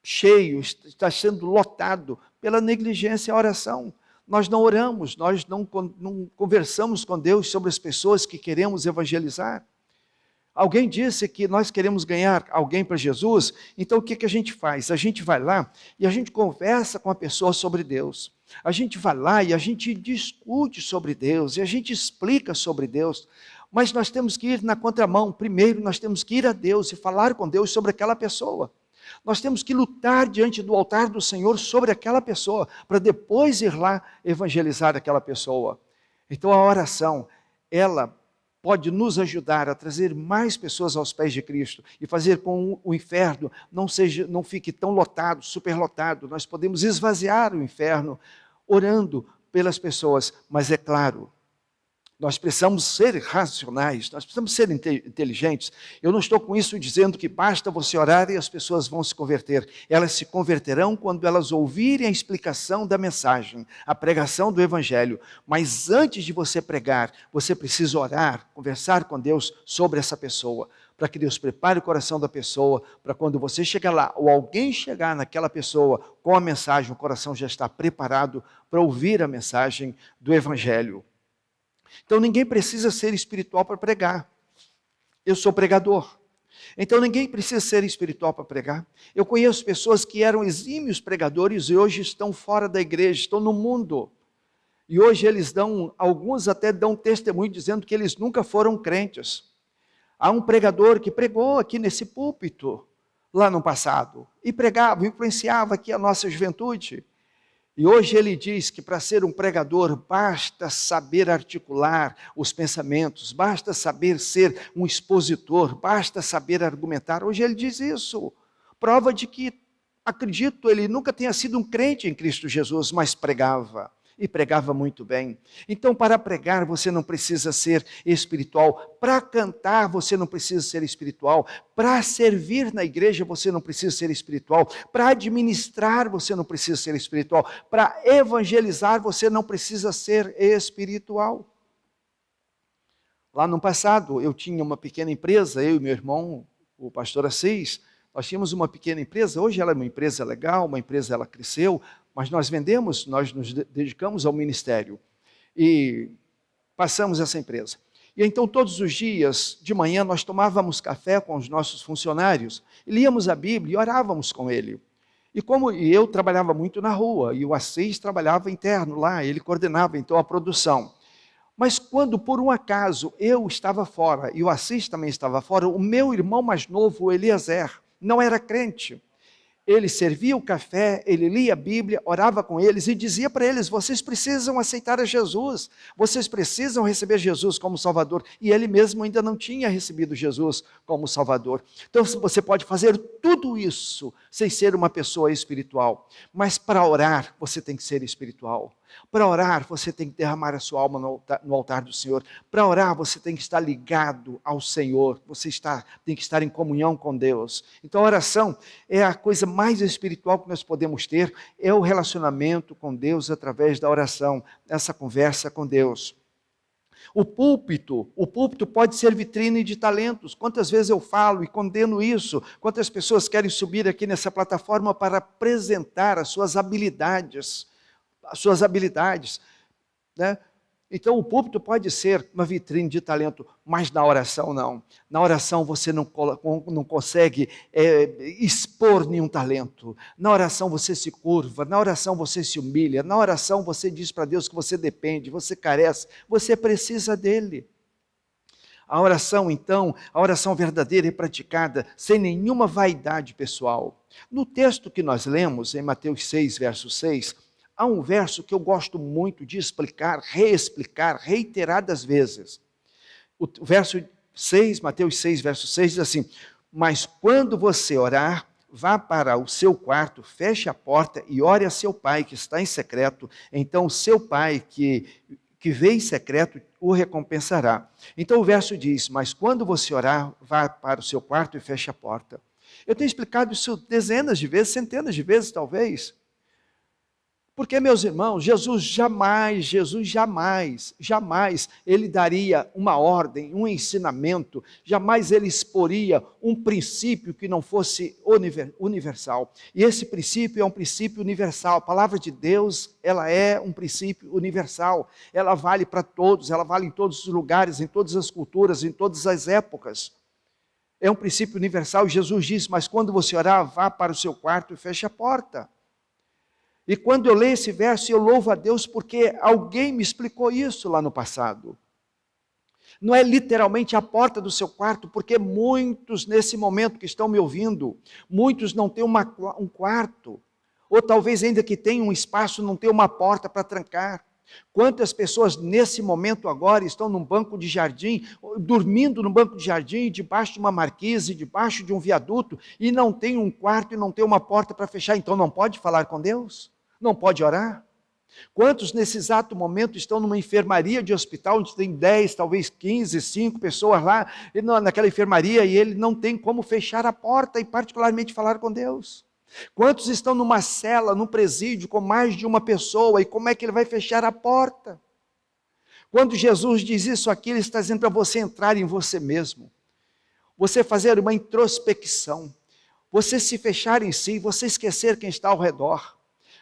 cheio, está sendo lotado pela negligência à oração. Nós não oramos, nós não conversamos com Deus sobre as pessoas que queremos evangelizar. Alguém disse que nós queremos ganhar alguém para Jesus, então o que a gente faz? A gente vai lá e a gente conversa com a pessoa sobre Deus. A gente vai lá e a gente discute sobre Deus, e a gente explica sobre Deus. Mas nós temos que ir na contramão. Primeiro, nós temos que ir a Deus e falar com Deus sobre aquela pessoa. Nós temos que lutar diante do altar do Senhor sobre aquela pessoa, para depois ir lá evangelizar aquela pessoa. Então a oração, ela pode nos ajudar a trazer mais pessoas aos pés de Cristo e fazer com o inferno não fique tão lotado, superlotado. Nós podemos esvaziar o inferno orando pelas pessoas, mas é claro, Nós precisamos ser racionais, nós precisamos ser inteligentes. Eu não estou com isso dizendo que basta você orar e as pessoas vão se converter. Elas se converterão quando elas ouvirem a explicação da mensagem, a pregação do Evangelho. Mas antes de você pregar, você precisa orar, conversar com Deus sobre essa pessoa, para que Deus prepare o coração da pessoa, para quando você chegar lá, ou alguém chegar naquela pessoa com a mensagem, o coração já está preparado para ouvir a mensagem do Evangelho. Então ninguém precisa ser espiritual para pregar. Eu sou pregador. Então ninguém precisa ser espiritual para pregar. Eu conheço pessoas que eram exímios pregadores e hoje estão fora da igreja, estão no mundo. E hoje alguns até dão testemunho dizendo que eles nunca foram crentes. Há um pregador que pregou aqui nesse púlpito, lá no passado, e pregava, influenciava aqui a nossa juventude. E hoje ele diz que para ser um pregador basta saber articular os pensamentos, basta saber ser um expositor, basta saber argumentar. Hoje ele diz isso, prova de que, acredito, ele nunca tenha sido um crente em Cristo Jesus, mas pregava. E pregava muito bem. Então, para pregar, você não precisa ser espiritual. Para cantar, você não precisa ser espiritual. Para servir na igreja, você não precisa ser espiritual. Para administrar, você não precisa ser espiritual. Para evangelizar, você não precisa ser espiritual. Lá no passado, eu tinha uma pequena empresa, eu e meu irmão, o pastor Assis, nós tínhamos uma pequena empresa. Hoje ela é uma empresa legal, uma empresa, ela cresceu, mas nós vendemos, nós nos dedicamos ao ministério e passamos essa empresa. E então todos os dias de manhã nós tomávamos café com os nossos funcionários, líamos a Bíblia e orávamos com ele. E eu trabalhava muito na rua, e o Assis trabalhava interno lá, ele coordenava então a produção. Mas quando por um acaso eu estava fora, e o Assis também estava fora, o meu irmão mais novo, o Eliezer, não era crente. Ele servia o café, ele lia a Bíblia, orava com eles e dizia para eles: vocês precisam aceitar a Jesus, vocês precisam receber Jesus como Salvador. E ele mesmo ainda não tinha recebido Jesus como Salvador. Então você pode fazer tudo isso sem ser uma pessoa espiritual, mas para orar você tem que ser espiritual. Para orar, você tem que derramar a sua alma no altar do Senhor. Para orar, você tem que estar ligado ao Senhor. Você tem que estar em comunhão com Deus. Então, a oração é a coisa mais espiritual que nós podemos ter. É o relacionamento com Deus através da oração, essa conversa com Deus. O púlpito pode ser vitrine de talentos. Quantas vezes eu falo e condeno isso? Quantas pessoas querem subir aqui nessa plataforma para apresentar as suas habilidades? Né? Então o púlpito pode ser uma vitrine de talento, mas na oração não. Na oração você não consegue expor nenhum talento. Na oração você se curva, na oração você se humilha, na oração você diz para Deus que você depende, você carece, você precisa dele. A oração, então, a oração verdadeira é praticada sem nenhuma vaidade pessoal. No texto que nós lemos, em Mateus 6, verso 6, há um verso que eu gosto muito de explicar, reexplicar, reiteradas vezes. O verso 6, Mateus 6, verso 6, diz assim: mas quando você orar, vá para o seu quarto, feche a porta e ore a seu pai que está em secreto. Então o seu pai que vê em secreto o recompensará. Então o verso diz: mas quando você orar, vá para o seu quarto e feche a porta. Eu tenho explicado isso dezenas de vezes, centenas de vezes talvez. Porque, meus irmãos, Jesus jamais, ele daria uma ordem, um ensinamento, jamais ele exporia um princípio que não fosse universal. E esse princípio é um princípio universal. A palavra de Deus, ela é um princípio universal. Ela vale para todos, ela vale em todos os lugares, em todas as culturas, em todas as épocas. É um princípio universal. Jesus disse: mas quando você orar, vá para o seu quarto e feche a porta. E quando eu leio esse verso, eu louvo a Deus porque alguém me explicou isso lá no passado. Não é literalmente a porta do seu quarto, porque muitos nesse momento que estão me ouvindo, muitos não têm um quarto, ou talvez ainda que tenham um espaço, não tem uma porta para trancar. Quantas pessoas nesse momento agora estão num banco de jardim, dormindo no banco de jardim, debaixo de uma marquise, debaixo de um viaduto, e não tem um quarto e não tem uma porta para fechar, então não pode falar com Deus? Não pode orar? Quantos nesse exato momento estão numa enfermaria de hospital, onde tem 10, talvez 15, 5 pessoas lá, naquela enfermaria, e ele não tem como fechar a porta e particularmente falar com Deus? Quantos estão numa cela, num presídio, com mais de uma pessoa, e como é que ele vai fechar a porta? Quando Jesus diz isso aqui, ele está dizendo para você entrar em você mesmo, você fazer uma introspecção, você se fechar em si, você esquecer quem está ao redor,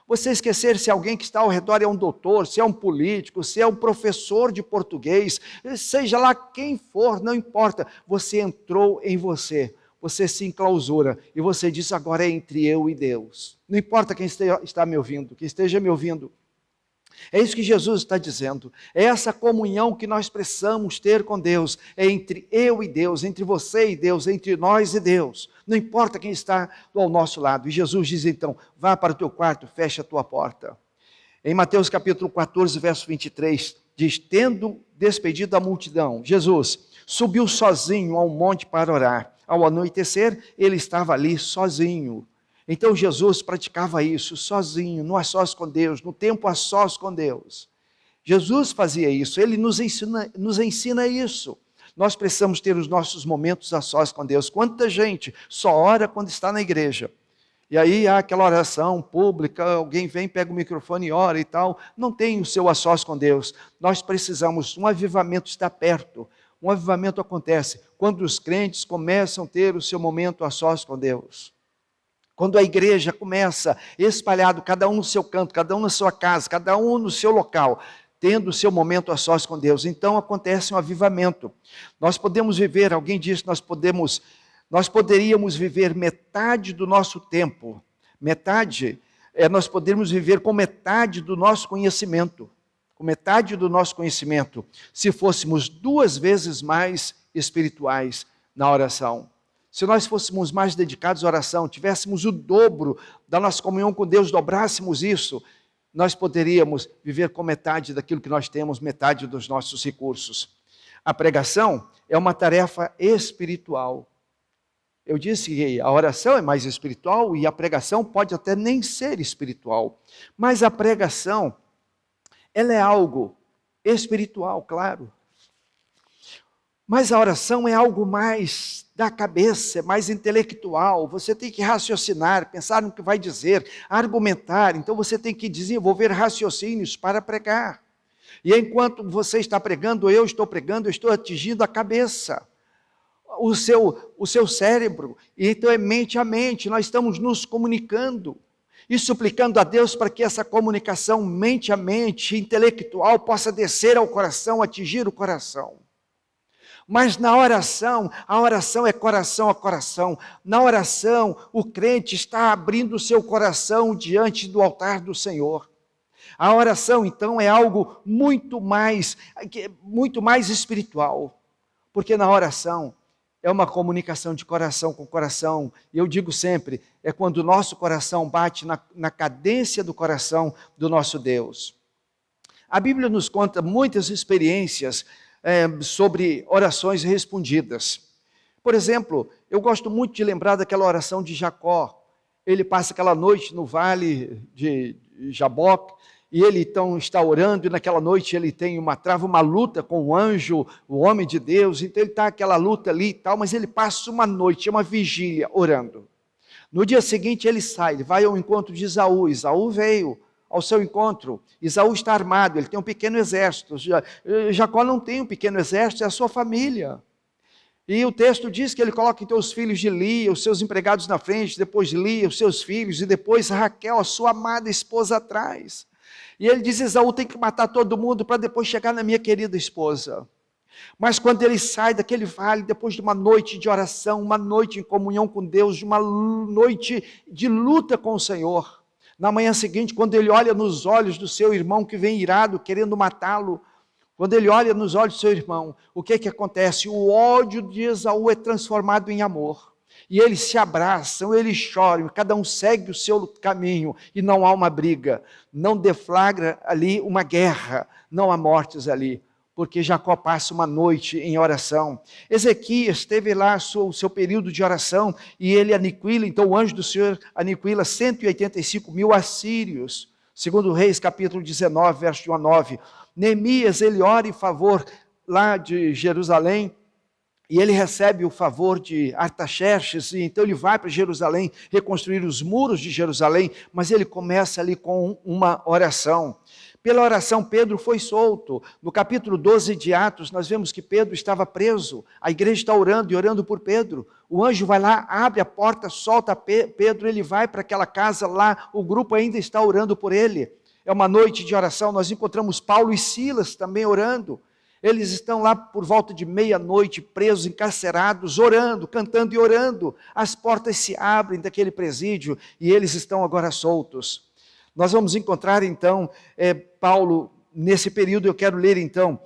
você esquecer se alguém que está ao redor é um doutor, se é um político, se é um professor de português, seja lá quem for, não importa, você entrou em você, você se enclausura e você diz: agora é entre eu e Deus. Não importa quem está me ouvindo, que esteja me ouvindo. É isso que Jesus está dizendo. É essa comunhão que nós precisamos ter com Deus. É entre eu e Deus, entre você e Deus, entre nós e Deus. Não importa quem está ao nosso lado. E Jesus diz então: vá para o teu quarto, fecha a tua porta. Em Mateus capítulo 14, verso 23, diz: tendo despedido a multidão, Jesus subiu sozinho a um monte para orar. Ao anoitecer, ele estava ali sozinho. Então Jesus praticava isso sozinho, no a sós com Deus, no tempo a sós com Deus. Jesus fazia isso, ele nos ensina isso. Nós precisamos ter os nossos momentos a sós com Deus. Quanta gente só ora quando está na igreja. E aí há aquela oração pública, alguém vem, pega o microfone e ora e tal. Não tem o seu a sós com Deus. Nós precisamos, um avivamento está perto. Um avivamento acontece quando os crentes começam a ter o seu momento a sós com Deus. Quando a igreja começa espalhado, cada um no seu canto, cada um na sua casa, cada um no seu local, tendo o seu momento a sós com Deus, então acontece um avivamento. Nós podemos viver, alguém disse, nós poderíamos viver metade do nosso tempo, nós poderíamos viver com metade do nosso conhecimento, se fôssemos 2 vezes mais espirituais na oração. Se nós fôssemos mais dedicados à oração, tivéssemos o dobro da nossa comunhão com Deus, dobrássemos isso, nós poderíamos viver com metade daquilo que nós temos, metade dos nossos recursos. A pregação é uma tarefa espiritual. Eu disse que a oração é mais espiritual e a pregação pode até nem ser espiritual. Mas a pregação, ela é algo espiritual, claro. Mas a oração é algo mais da cabeça, é mais intelectual. Você tem que raciocinar, pensar no que vai dizer, argumentar. Então você tem que desenvolver raciocínios para pregar. E enquanto você está pregando, eu estou atingindo a cabeça, o seu cérebro. E então é mente a mente, nós estamos nos comunicando e suplicando a Deus para que essa comunicação mente a mente, intelectual, possa descer ao coração, atingir o coração. Mas na oração, a oração é coração a coração. Na oração, o crente está abrindo o seu coração diante do altar do Senhor. A oração, então, é algo muito mais espiritual. Porque na oração é uma comunicação de coração com coração. E eu digo sempre, é quando o nosso coração bate na cadência do coração do nosso Deus. A Bíblia nos conta muitas experiências sobre orações respondidas. Por exemplo, eu gosto muito de lembrar daquela oração de Jacó. Ele passa aquela noite no vale de Jaboque, e ele então está orando, e naquela noite ele trava uma luta com o anjo, o homem de Deus, então ele está aquela luta ali e tal, mas ele passa uma noite, uma vigília, orando. No dia seguinte ele sai, ele vai ao encontro de Esaú. Esaú veio ao seu encontro. Esaú está armado, ele tem um pequeno exército. Jacó não tem um pequeno exército, é a sua família. E o texto diz que ele coloca então os filhos de Lia, os seus empregados na frente, depois Lia, os seus filhos, e depois Raquel, a sua amada esposa, atrás. E ele diz: Esaú tem que matar todo mundo para depois chegar na minha querida esposa. Mas quando ele sai daquele vale, depois de uma noite de oração, uma noite em comunhão com Deus, de uma noite de luta com o Senhor, na manhã seguinte, quando ele olha nos olhos do seu irmão que vem irado, querendo matá-lo, quando ele olha nos olhos do seu irmão, o que acontece? O ódio de Esaú é transformado em amor. E eles se abraçam, eles choram, cada um segue o seu caminho, e não há uma briga, não deflagra ali uma guerra, não há mortes ali, porque Jacó passa uma noite em oração. Ezequias teve lá o seu período de oração, e ele aniquila, então o anjo do Senhor aniquila 185 mil assírios, Segundo Reis, capítulo 19, verso de 1 a 9. Neemias, ele ora em favor lá de Jerusalém, e ele recebe o favor de Artaxerxes, e então ele vai para Jerusalém reconstruir os muros de Jerusalém, mas ele começa ali com uma oração. Pela oração, Pedro foi solto. No capítulo 12 de Atos, nós vemos que Pedro estava preso. A igreja está orando e orando por Pedro. O anjo vai lá, abre a porta, solta Pedro, ele vai para aquela casa lá, o grupo ainda está orando por ele. É uma noite de oração, nós encontramos Paulo e Silas também orando. Eles estão lá por volta de meia-noite, presos, encarcerados, orando, cantando e orando. As portas se abrem daquele presídio e eles estão agora soltos. Nós vamos encontrar então Paulo, nesse período eu quero ler então,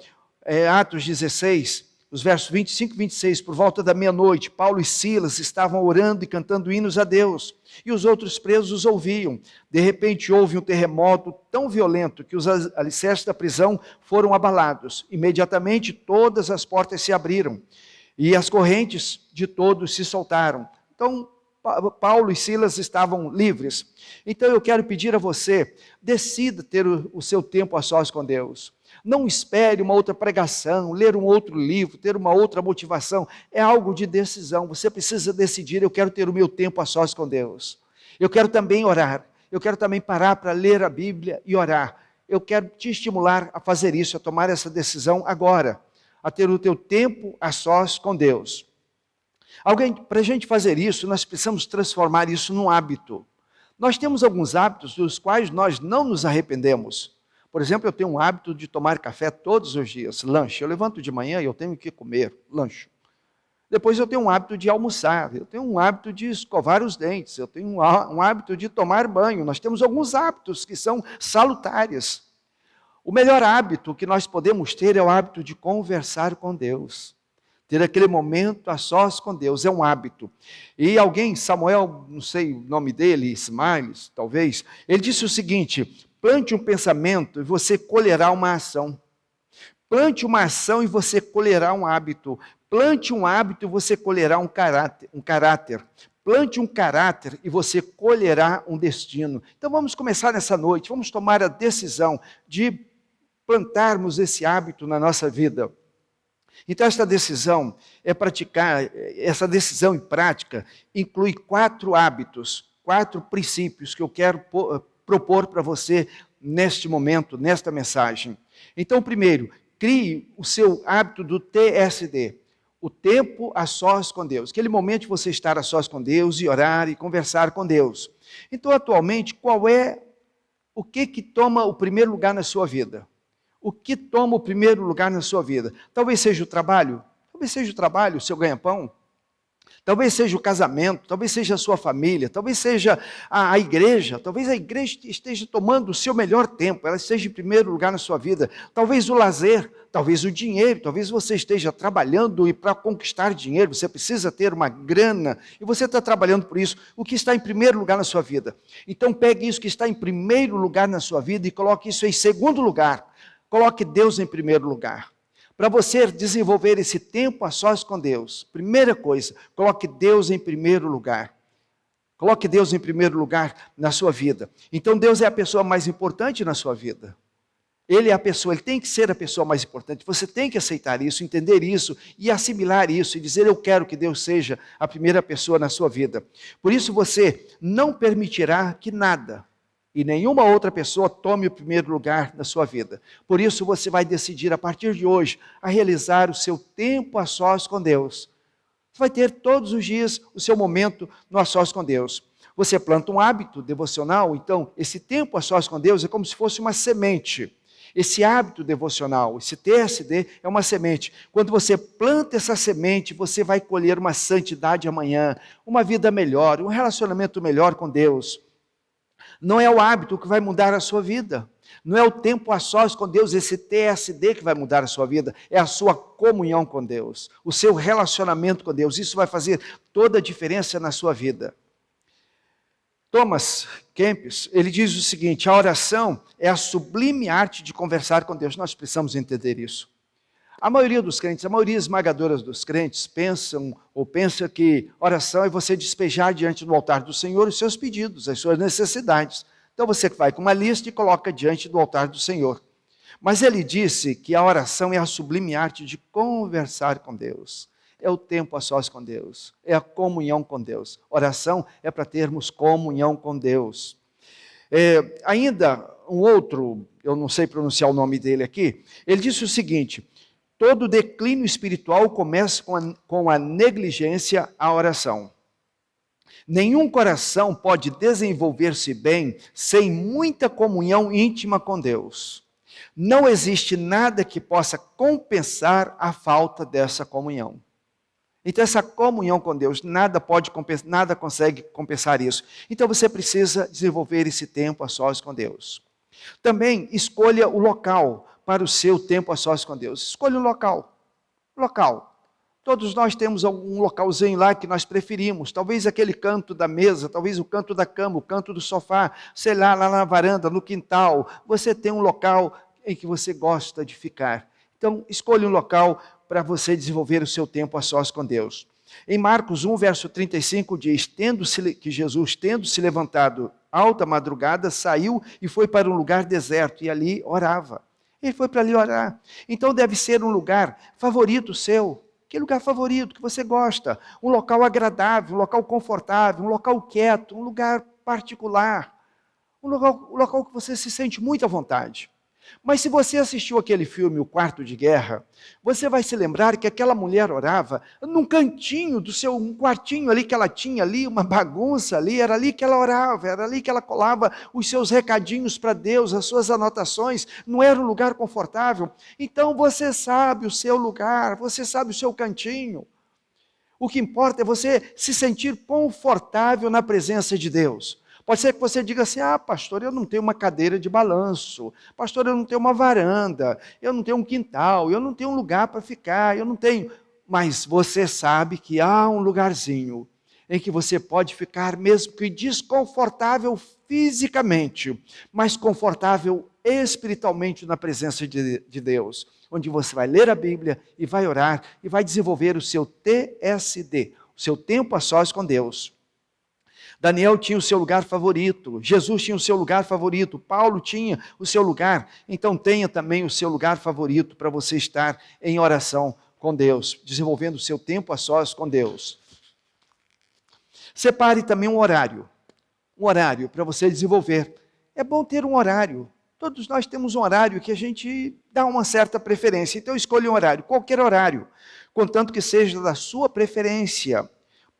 Atos 16, os versos 25 e 26, por volta da meia-noite, Paulo e Silas estavam orando e cantando hinos a Deus, e os outros presos os ouviam. De repente houve um terremoto tão violento que os alicerces da prisão foram abalados. Imediatamente todas as portas se abriram, e as correntes de todos se soltaram. Então, Paulo e Silas estavam livres. Então eu quero pedir a você, decida ter o seu tempo a sós com Deus. Não espere uma outra pregação, ler um outro livro, ter uma outra motivação. É algo de decisão. Você precisa decidir, eu quero ter o meu tempo a sós com Deus. Eu quero também orar. Eu quero também parar para ler a Bíblia e orar. Eu quero te estimular a fazer isso, a tomar essa decisão agora. A ter o teu tempo a sós com Deus. Para a gente fazer isso, nós precisamos transformar isso num hábito. Nós temos alguns hábitos dos quais nós não nos arrependemos. Por exemplo, eu tenho um hábito de tomar café todos os dias, lanche. Eu levanto de manhã e eu tenho que comer lanche. Depois eu tenho um hábito de almoçar, eu tenho um hábito de escovar os dentes, eu tenho um hábito de tomar banho. Nós temos alguns hábitos que são salutares. O melhor hábito que nós podemos ter é o hábito de conversar com Deus. Ter aquele momento a sós com Deus, é um hábito. E alguém, Samuel, não sei o nome dele, Smiles, talvez, ele disse o seguinte: plante um pensamento e você colherá uma ação. Plante uma ação e você colherá um hábito. Plante um hábito e você colherá um caráter. Plante um caráter e você colherá um destino. Então vamos começar nessa noite, vamos tomar a decisão de plantarmos esse hábito na nossa vida. Então essa decisão essa decisão em prática inclui 4 hábitos, 4 princípios que eu quero propor para você neste momento, nesta mensagem. Então, primeiro, crie o seu hábito do TSD, o tempo a sós com Deus. Aquele momento de você estar a sós com Deus e orar e conversar com Deus. Então, atualmente, o que toma o primeiro lugar na sua vida? O que toma o primeiro lugar na sua vida? Talvez seja o trabalho, o seu ganha-pão. Talvez seja o casamento, talvez seja a sua família, talvez seja a igreja, talvez a igreja esteja tomando o seu melhor tempo, ela esteja em primeiro lugar na sua vida. Talvez o lazer, talvez o dinheiro, talvez você esteja trabalhando e para conquistar dinheiro, você precisa ter uma grana e você está trabalhando por isso. O que está em primeiro lugar na sua vida? Então pegue isso que está em primeiro lugar na sua vida e coloque isso em segundo lugar. Coloque Deus em primeiro lugar. Para você desenvolver esse tempo a sós com Deus, primeira coisa, coloque Deus em primeiro lugar. Coloque Deus em primeiro lugar na sua vida. Então Deus é a pessoa mais importante na sua vida. Ele tem que ser a pessoa mais importante. Você tem que aceitar isso, entender isso e assimilar isso e dizer: eu quero que Deus seja a primeira pessoa na sua vida. Por isso você não permitirá que nada e nenhuma outra pessoa tome o primeiro lugar na sua vida. Por isso você vai decidir a partir de hoje a realizar o seu tempo a sós com Deus. Você vai ter todos os dias o seu momento no a sós com Deus. Você planta um hábito devocional, então esse tempo a sós com Deus é como se fosse uma semente. Esse hábito devocional, esse TSD é uma semente. Quando você planta essa semente, você vai colher uma santidade amanhã, uma vida melhor, um relacionamento melhor com Deus. Não é o hábito que vai mudar a sua vida. Não é o tempo a sós com Deus, esse TSD que vai mudar a sua vida. É a sua comunhão com Deus, o seu relacionamento com Deus. Isso vai fazer toda a diferença na sua vida. Thomas Kempis, ele diz o seguinte: a oração é a sublime arte de conversar com Deus. Nós precisamos entender isso. A maioria dos crentes, a maioria esmagadora dos crentes pensa que oração é você despejar diante do altar do Senhor os seus pedidos, as suas necessidades. Então você vai com uma lista e coloca diante do altar do Senhor. Mas ele disse que a oração é a sublime arte de conversar com Deus. É o tempo a sós com Deus. É a comunhão com Deus. Oração é para termos comunhão com Deus. Ainda um outro, eu não sei pronunciar o nome dele aqui, ele disse o seguinte: todo declínio espiritual começa com a negligência à oração. Nenhum coração pode desenvolver-se bem sem muita comunhão íntima com Deus. Não existe nada que possa compensar a falta dessa comunhão. Então essa comunhão com Deus, nada consegue compensar isso. Então você precisa desenvolver esse tempo a sós com Deus. Também escolha o local para o seu tempo a sós com Deus. Escolha um local. Todos nós temos algum localzinho lá que nós preferimos. Talvez aquele canto da mesa, talvez o canto da cama, o canto do sofá, sei lá na varanda, no quintal. Você tem um local em que você gosta de ficar. Então, escolha um local para você desenvolver o seu tempo a sós com Deus. Em Marcos 1, verso 35, diz que Jesus, tendo se levantado alta madrugada, saiu e foi para um lugar deserto e ali orava. Ele foi para ali orar. Então deve ser um lugar favorito seu. Que lugar favorito que você gosta? Um local agradável, um local confortável, um local quieto, um lugar particular. Um local que você se sente muito à vontade. Mas se você assistiu aquele filme, O Quarto de Guerra, você vai se lembrar que aquela mulher orava num cantinho um quartinho ali que ela tinha ali, uma bagunça ali, era ali que ela orava, era ali que ela colava os seus recadinhos para Deus, as suas anotações, não era um lugar confortável. Então você sabe o seu lugar, você sabe o seu cantinho. O que importa é você se sentir confortável na presença de Deus. Pode ser que você diga assim: pastor, eu não tenho uma cadeira de balanço, pastor, eu não tenho uma varanda, eu não tenho um quintal, eu não tenho um lugar para ficar, eu não tenho. Mas você sabe que há um lugarzinho em que você pode ficar, mesmo que desconfortável fisicamente, mas confortável espiritualmente na presença de Deus, onde você vai ler a Bíblia e vai orar e vai desenvolver o seu TSD, o seu tempo a sós com Deus. Daniel tinha o seu lugar favorito, Jesus tinha o seu lugar favorito, Paulo tinha o seu lugar. Então tenha também o seu lugar favorito para você estar em oração com Deus, desenvolvendo o seu tempo a sós com Deus. Separe também um horário para você desenvolver. É bom ter um horário. Todos nós temos um horário que a gente dá uma certa preferência. Então escolha um horário, qualquer horário, contanto que seja da sua preferência.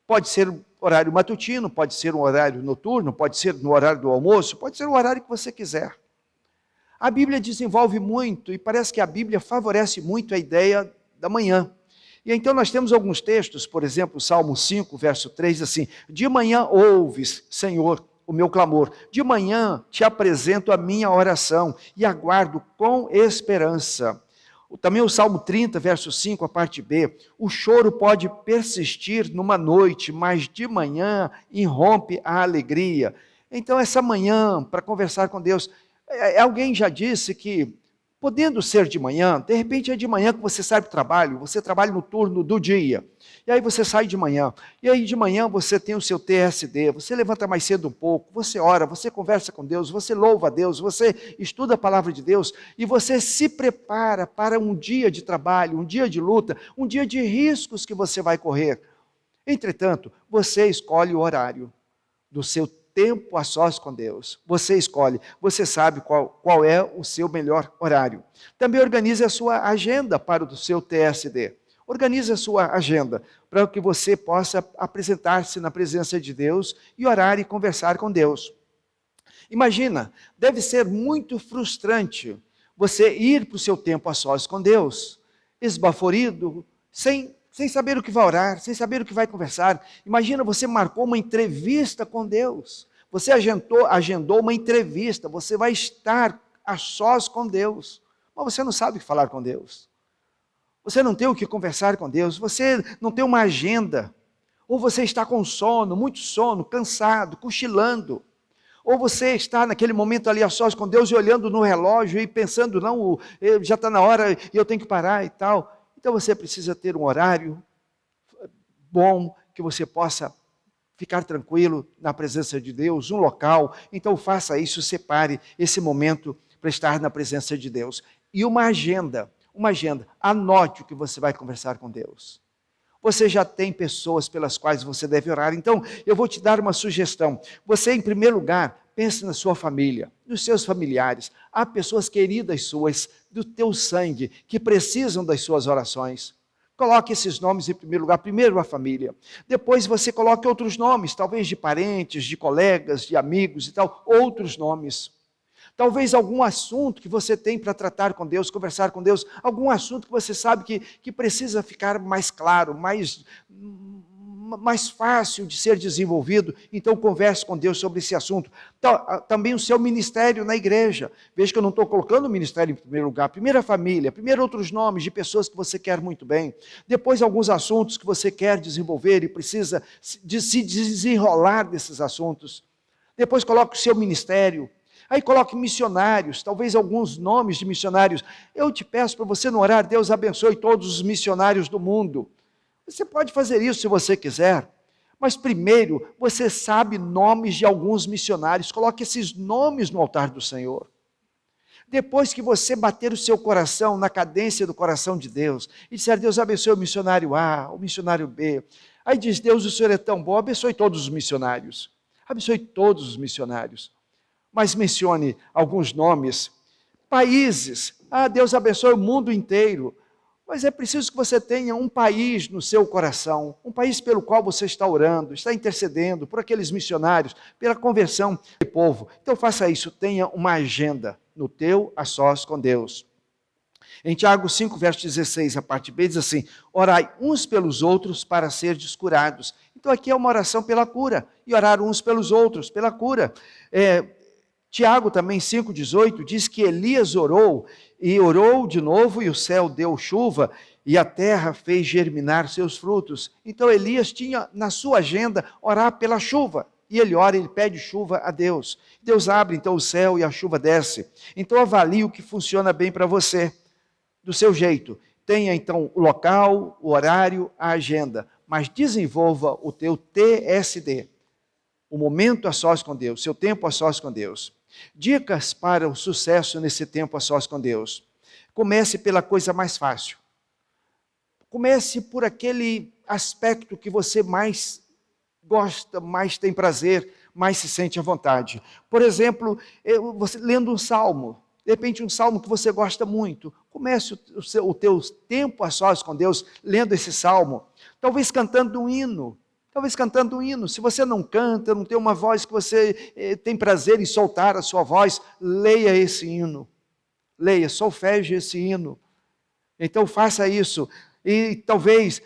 Pode ser horário matutino, pode ser um horário noturno, pode ser no horário do almoço, pode ser o horário que você quiser. A Bíblia desenvolve muito e parece que a Bíblia favorece muito a ideia da manhã. E então nós temos alguns textos, por exemplo, Salmo 5, verso 3, assim: de manhã ouves, Senhor, o meu clamor, de manhã te apresento a minha oração e aguardo com esperança. Também o Salmo 30, verso 5, a parte B, o choro pode persistir numa noite, mas de manhã irrompe a alegria. Então essa manhã, para conversar com Deus, alguém já disse que, podendo ser de manhã, de repente é de manhã que você sai para o trabalho, você trabalha no turno do dia, e aí você sai de manhã, e aí de manhã você tem o seu TSD, você levanta mais cedo um pouco, você ora, você conversa com Deus, você louva a Deus, você estuda a palavra de Deus, e você se prepara para um dia de trabalho, um dia de luta, um dia de riscos que você vai correr. Entretanto, você escolhe o horário do seu tempo a sós com Deus. Você escolhe, você sabe qual é o seu melhor horário. Também organize a sua agenda para o seu TSD. Organize a sua agenda para que você possa apresentar-se na presença de Deus e orar e conversar com Deus. Imagina, deve ser muito frustrante você ir para o seu tempo a sós com Deus, esbaforido, sem saber o que vai orar, sem saber o que vai conversar. Imagina, você marcou uma entrevista com Deus, você agendou uma entrevista, você vai estar a sós com Deus, mas você não sabe o que falar com Deus. Você não tem o que conversar com Deus, você não tem uma agenda, ou você está com sono, muito sono, cansado, cochilando, ou você está naquele momento ali a sós com Deus e olhando no relógio e pensando, não, já está na hora e eu tenho que parar e tal. Então você precisa ter um horário bom que você possa ficar tranquilo na presença de Deus, um local. Então faça isso, separe esse momento para estar na presença de Deus. E uma agenda, anote o que você vai conversar com Deus. Você já tem pessoas pelas quais você deve orar. Então, eu vou te dar uma sugestão. Você, em primeiro lugar, pense na sua família, nos seus familiares. Há pessoas queridas suas, do teu sangue, que precisam das suas orações. Coloque esses nomes em primeiro lugar. Primeiro a família. Depois você coloque outros nomes, talvez de parentes, de colegas, de amigos e tal. Outros nomes. Talvez algum assunto que você tem para tratar com Deus, conversar com Deus, algum assunto que você sabe que precisa ficar mais claro, mais fácil de ser desenvolvido. Então converse com Deus sobre esse assunto. Também o seu ministério na igreja. Veja que eu não estou colocando o ministério em primeiro lugar. Primeiro a família, primeiro outros nomes de pessoas que você quer muito bem. Depois alguns assuntos que você quer desenvolver e precisa se desenrolar desses assuntos. Depois coloque o seu ministério. Aí coloque missionários, talvez alguns nomes de missionários. Eu te peço para você não orar, Deus abençoe todos os missionários do mundo. Você pode fazer isso se você quiser. Mas primeiro, você sabe nomes de alguns missionários. Coloque esses nomes no altar do Senhor. Depois que você bater o seu coração na cadência do coração de Deus, e disser, Deus abençoe o missionário A, o missionário B. Aí diz, Deus, o Senhor é tão bom, abençoe todos os missionários. Abençoe todos os missionários. Mas mencione alguns nomes, países. Deus abençoe o mundo inteiro. Mas é preciso que você tenha um país no seu coração, um país pelo qual você está orando, está intercedendo por aqueles missionários, pela conversão do povo. Então faça isso, tenha uma agenda no teu a sós com Deus. Em Tiago 5, verso 16, a parte B, diz assim, orai uns pelos outros para serdes curados. Então aqui é uma oração pela cura, e orar uns pelos outros pela cura. Tiago também 5,18 diz que Elias orou, e orou de novo, e o céu deu chuva, e a terra fez germinar seus frutos. Então Elias tinha na sua agenda orar pela chuva, e ele ora, ele pede chuva a Deus. Deus abre então o céu e a chuva desce. Então avalie o que funciona bem para você, do seu jeito. Tenha então o local, o horário, a agenda, mas desenvolva o teu TSD, o momento a sós com Deus, seu tempo a sós com Deus. Dicas para o sucesso nesse tempo a sós com Deus. Comece pela coisa mais fácil. Comece por aquele aspecto que você mais gosta, mais tem prazer, mais se sente à vontade. Por exemplo, você lendo um salmo, de repente um salmo que você gosta muito. Comece o teu tempo a sós com Deus lendo esse salmo. Talvez cantando um hino. Se você não canta, não tem uma voz que você tem prazer em soltar a sua voz, leia esse hino. Leia, solfeje esse hino. Então faça isso. E talvez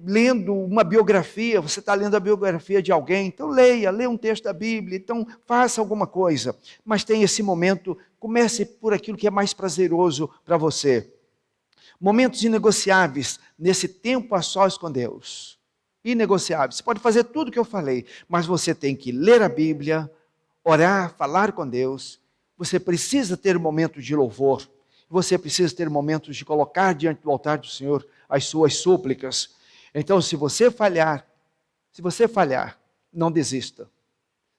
lendo uma biografia, você está lendo a biografia de alguém, então leia um texto da Bíblia, então faça alguma coisa. Mas tenha esse momento, comece por aquilo que é mais prazeroso para você. Momentos inegociáveis nesse tempo a sós com Deus. Inegociável. Você pode fazer tudo o que eu falei, mas você tem que ler a Bíblia, orar, falar com Deus. Você precisa ter momentos de louvor. Você precisa ter momentos de colocar diante do altar do Senhor as suas súplicas. Então, se você falhar, não desista.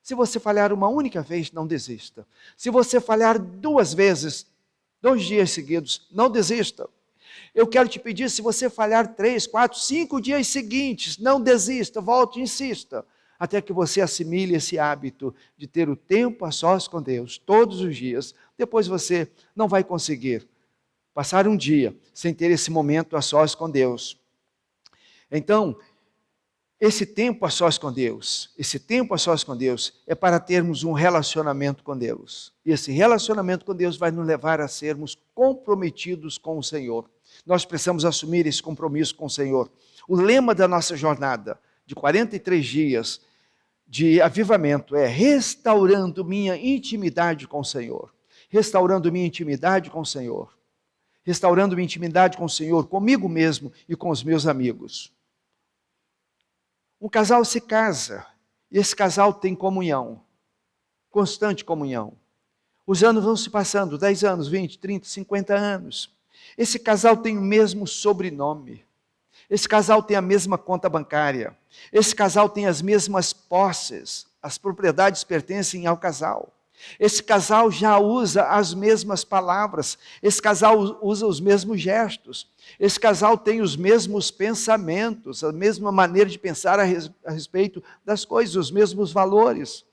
Se você falhar uma única vez, não desista. Se você falhar 2 vezes, 2 dias seguidos, não desista. Eu quero te pedir, se você falhar 3, 4, 5 dias seguintes, não desista, volte e insista, até que você assimile esse hábito de ter o tempo a sós com Deus, todos os dias. Depois você não vai conseguir passar um dia sem ter esse momento a sós com Deus. Então, esse tempo a sós com Deus é para termos um relacionamento com Deus. E esse relacionamento com Deus vai nos levar a sermos comprometidos com o Senhor. Nós precisamos assumir esse compromisso com o Senhor. O lema da nossa jornada de 43 dias de avivamento é restaurando minha intimidade com o Senhor. Restaurando minha intimidade com o Senhor. Restaurando minha intimidade com o Senhor, comigo mesmo e com os meus amigos. Um casal se casa e esse casal tem comunhão, constante comunhão. Os anos vão se passando, 10 anos, 20, 30, 50 anos. Esse casal tem o mesmo sobrenome. Esse casal tem a mesma conta bancária. Esse casal tem as mesmas posses. As propriedades pertencem ao casal. Esse casal já usa as mesmas palavras. Esse casal usa os mesmos gestos. Esse casal tem os mesmos pensamentos, a mesma maneira de pensar a respeito das coisas, os mesmos valores.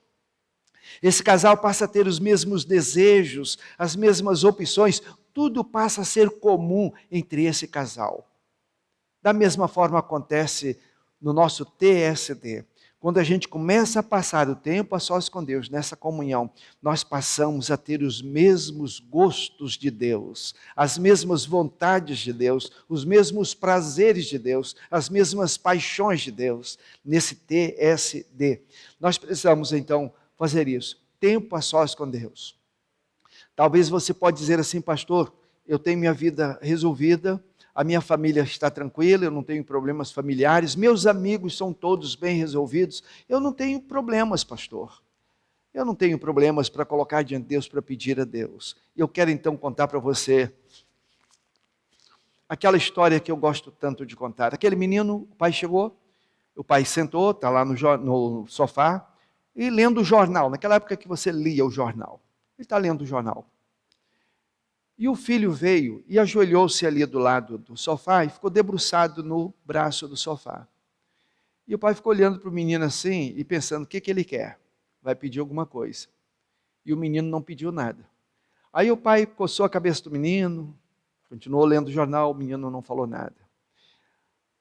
Esse casal passa a ter os mesmos desejos, as mesmas opções. Tudo passa a ser comum entre esse casal. Da mesma forma acontece no nosso TSD. Quando a gente começa a passar o tempo a sós com Deus, nessa comunhão, nós passamos a ter os mesmos gostos de Deus, as mesmas vontades de Deus, os mesmos prazeres de Deus, as mesmas paixões de Deus, nesse TSD. Nós precisamos, então, fazer isso, tempo a sós com Deus. Talvez você pode dizer assim, pastor, eu tenho minha vida resolvida, a minha família está tranquila, eu não tenho problemas familiares, meus amigos são todos bem resolvidos, eu não tenho problemas, pastor. Eu não tenho problemas para colocar diante de Deus, para pedir a Deus. Eu quero então contar para você aquela história que eu gosto tanto de contar. Aquele menino, o pai chegou, o pai sentou, está lá no sofá, e lendo o jornal, naquela época que você lia o jornal. Ele está lendo o jornal. E o filho veio e ajoelhou-se ali do lado do sofá e ficou debruçado no braço do sofá. E o pai ficou olhando para o menino assim e pensando, o que ele quer? Vai pedir alguma coisa. E o menino não pediu nada. Aí o pai coçou a cabeça do menino, continuou lendo o jornal, o menino não falou nada.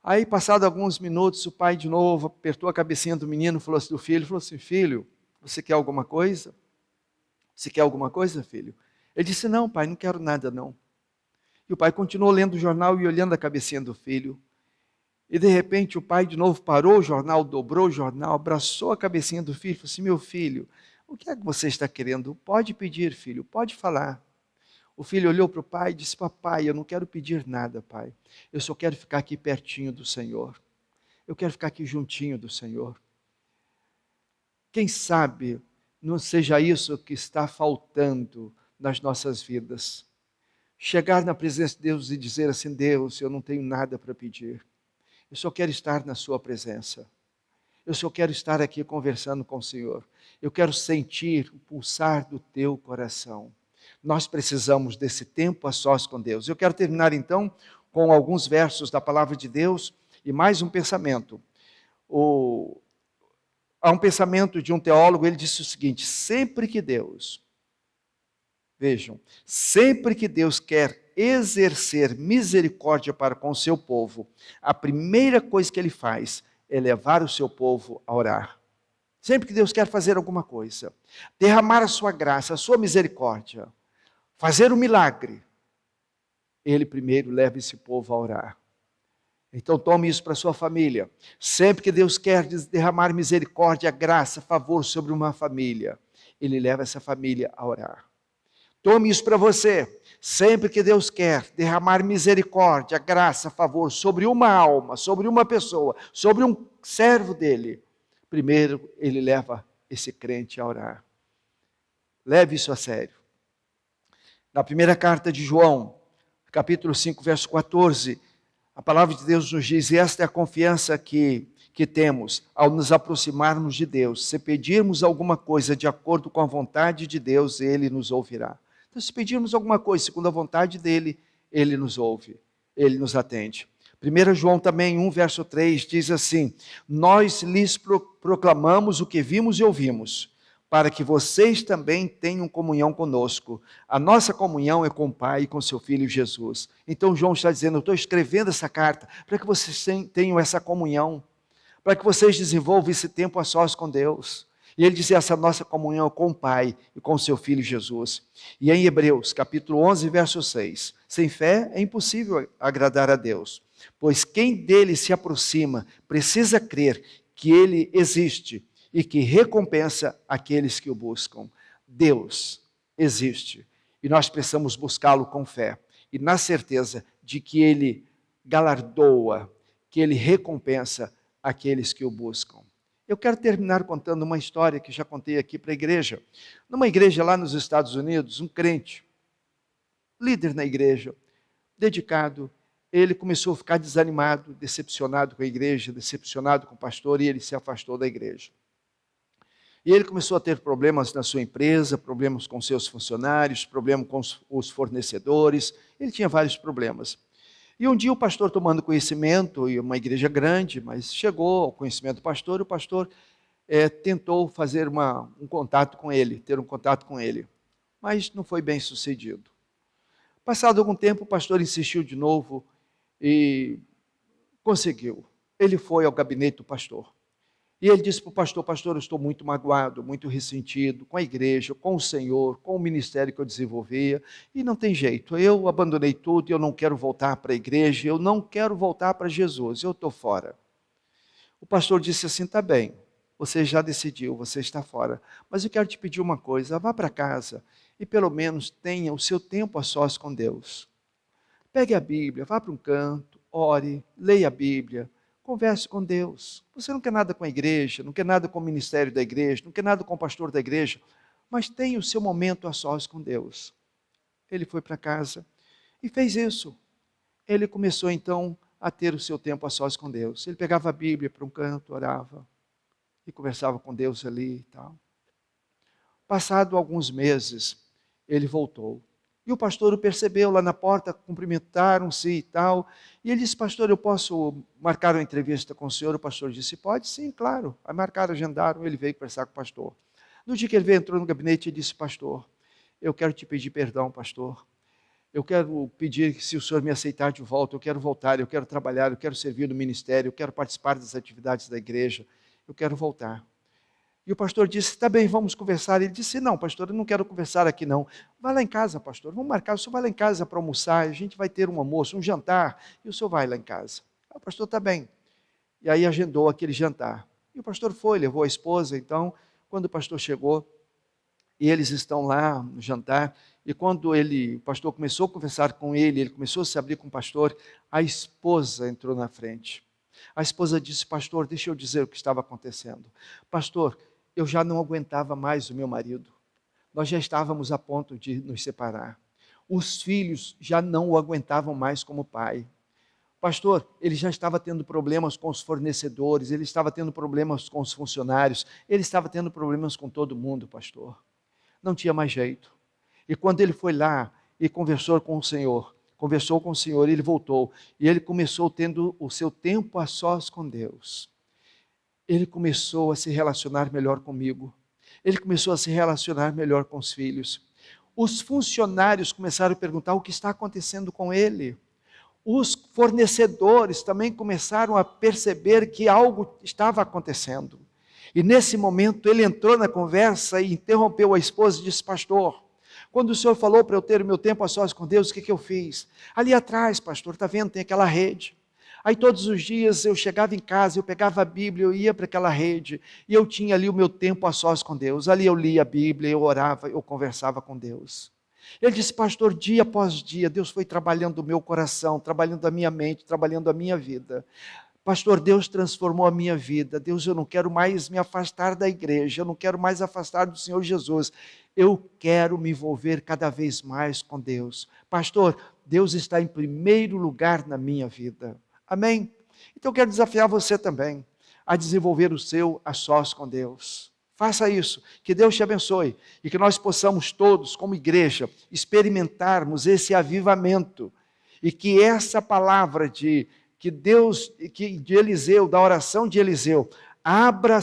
Aí, passados alguns minutos, o pai de novo apertou a cabecinha do menino, falou assim, do filho, falou assim, filho, você quer alguma coisa? Você quer alguma coisa, filho? Ele disse, não, pai, não quero nada, não. E o pai continuou lendo o jornal e olhando a cabecinha do filho. E, de repente, o pai de novo parou o jornal, dobrou o jornal, abraçou a cabecinha do filho e falou assim, meu filho, o que é que você está querendo? Pode pedir, filho, pode falar. O filho olhou para o pai e disse, papai, eu não quero pedir nada, pai. Eu só quero ficar aqui pertinho do Senhor. Eu quero ficar aqui juntinho do Senhor. Quem sabe não seja isso que está faltando nas nossas vidas. Chegar na presença de Deus e dizer assim, Deus, eu não tenho nada para pedir. Eu só quero estar na sua presença. Eu só quero estar aqui conversando com o Senhor. Eu quero sentir o pulsar do teu coração. Nós precisamos desse tempo a sós com Deus. Eu quero terminar então com alguns versos da palavra de Deus e mais um pensamento. Há um pensamento de um teólogo, ele disse o seguinte, sempre que Deus quer exercer misericórdia para com o seu povo, a primeira coisa que ele faz é levar o seu povo a orar. Sempre que Deus quer fazer alguma coisa, derramar a sua graça, a sua misericórdia, fazer um milagre, ele primeiro leva esse povo a orar. Então tome isso para a sua família. Sempre que Deus quer derramar misericórdia, graça, favor sobre uma família, ele leva essa família a orar. Tome isso para você. Sempre que Deus quer derramar misericórdia, graça, favor sobre uma alma, sobre uma pessoa, sobre um servo dele, primeiro ele leva esse crente a orar. Leve isso a sério. Na primeira carta de João, capítulo 5, verso 14, a palavra de Deus nos diz, e esta é a confiança que temos ao nos aproximarmos de Deus. Se pedirmos alguma coisa de acordo com a vontade de Deus, Ele nos ouvirá. Então, se pedirmos alguma coisa segundo a vontade dEle, Ele nos ouve, Ele nos atende. 1 João também, 1 verso 3, diz assim, nós lhes proclamamos o que vimos e ouvimos, para que vocês também tenham comunhão conosco. A nossa comunhão é com o Pai e com seu Filho Jesus. Então João está dizendo, eu estou escrevendo essa carta para que vocês tenham essa comunhão, para que vocês desenvolvam esse tempo a sós com Deus. E ele diz, essa nossa comunhão é com o Pai e com seu Filho Jesus. E em Hebreus, capítulo 11, verso 6, sem fé é impossível agradar a Deus, pois quem dele se aproxima precisa crer que ele existe e que recompensa aqueles que o buscam. Deus existe e nós precisamos buscá-lo com fé e na certeza de que ele galardoa, que ele recompensa aqueles que o buscam. Eu quero terminar contando uma história que já contei aqui para a igreja. Numa igreja lá nos Estados Unidos, um crente, líder na igreja, dedicado, ele começou a ficar desanimado, decepcionado com a igreja, decepcionado com o pastor, e ele se afastou da igreja. E ele começou a ter problemas na sua empresa, problemas com seus funcionários, problemas com os fornecedores, ele tinha vários problemas. E um dia o pastor, tomando conhecimento, e uma igreja grande, mas chegou ao conhecimento do pastor, e o pastor tentou fazer um contato com ele, ter um contato com ele, mas não foi bem sucedido. Passado algum tempo, o pastor insistiu de novo e conseguiu. Ele foi ao gabinete do pastor. E ele disse para o pastor: pastor, eu estou muito magoado, muito ressentido com a igreja, com o Senhor, com o ministério que eu desenvolvia, e não tem jeito, eu abandonei tudo, eu não quero voltar para a igreja, eu não quero voltar para Jesus, eu estou fora. O pastor disse assim: tá bem, você já decidiu, você está fora, mas eu quero te pedir uma coisa, vá para casa e pelo menos tenha o seu tempo a sós com Deus. Pegue a Bíblia, vá para um canto, ore, leia a Bíblia, converse com Deus. Você não quer nada com a igreja, não quer nada com o ministério da igreja, não quer nada com o pastor da igreja, mas tenha o seu momento a sós com Deus. Ele foi para casa e fez isso. Ele começou então a ter o seu tempo a sós com Deus. Ele pegava a Bíblia para um canto, orava e conversava com Deus ali e tal. Passado alguns meses, ele voltou. E o pastor o percebeu lá na porta, cumprimentaram-se e tal. E ele disse: pastor, eu posso marcar uma entrevista com o senhor? O pastor disse: pode sim, claro. Aí marcaram, agendaram, ele veio conversar com o pastor. No dia que ele veio, entrou no gabinete e disse: pastor, eu quero te pedir perdão, pastor. Eu quero pedir que, se o senhor me aceitar de volta, eu quero voltar, eu quero trabalhar, eu quero servir no ministério, eu quero participar das atividades da igreja, eu quero voltar. E o pastor disse: tá bem, vamos conversar. Ele disse: não, pastor, eu não quero conversar aqui não. Vai lá em casa, pastor, vamos marcar, o senhor vai lá em casa para almoçar, a gente vai ter um almoço, um jantar, e o senhor vai lá em casa. Aí o pastor: tá bem. E aí agendou aquele jantar. E o pastor foi, levou a esposa. Então, quando o pastor chegou, e eles estão lá no jantar, e quando o pastor começou a conversar com ele começou a se abrir com o pastor, a esposa entrou na frente. A esposa disse: pastor, deixa eu dizer o que estava acontecendo. Pastor, eu já não aguentava mais o meu marido. Nós já estávamos a ponto de nos separar. Os filhos já não o aguentavam mais como pai. Pastor, ele já estava tendo problemas com os fornecedores, ele estava tendo problemas com os funcionários, ele estava tendo problemas com todo mundo, pastor. Não tinha mais jeito. E quando ele foi lá e conversou com o Senhor, ele voltou, e ele começou tendo o seu tempo a sós com Deus. Ele começou a se relacionar melhor comigo. Ele começou a se relacionar melhor com os filhos. Os funcionários começaram a perguntar o que está acontecendo com ele. Os fornecedores também começaram a perceber que algo estava acontecendo. E nesse momento ele entrou na conversa e interrompeu a esposa e disse: pastor, quando o senhor falou para eu ter o meu tempo a sós com Deus, o que eu fiz? Ali atrás, pastor, está vendo, tem aquela rede. Aí todos os dias eu chegava em casa, eu pegava a Bíblia, eu ia para aquela rede, e eu tinha ali o meu tempo a sós com Deus. Ali eu lia a Bíblia, eu orava, eu conversava com Deus. Ele disse: pastor, dia após dia, Deus foi trabalhando o meu coração, trabalhando a minha mente, trabalhando a minha vida. Pastor, Deus transformou a minha vida. Deus, eu não quero mais me afastar da igreja, eu não quero mais afastar do Senhor Jesus. Eu quero me envolver cada vez mais com Deus. Pastor, Deus está em primeiro lugar na minha vida. Amém? Então eu quero desafiar você também a desenvolver o seu a sós com Deus. Faça isso, que Deus te abençoe e que nós possamos todos, como igreja, experimentarmos esse avivamento e que essa palavra de Eliseu, da oração de Eliseu, abra,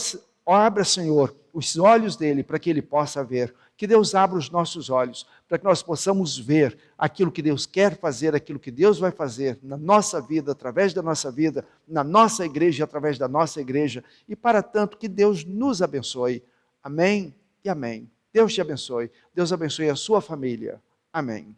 Senhor, os olhos dele para que ele possa ver. Que Deus abra os nossos olhos, para que nós possamos ver aquilo que Deus quer fazer, aquilo que Deus vai fazer na nossa vida, através da nossa vida, na nossa igreja, através da nossa igreja, e para tanto que Deus nos abençoe. Amém e amém. Deus te abençoe. Deus abençoe a sua família. Amém.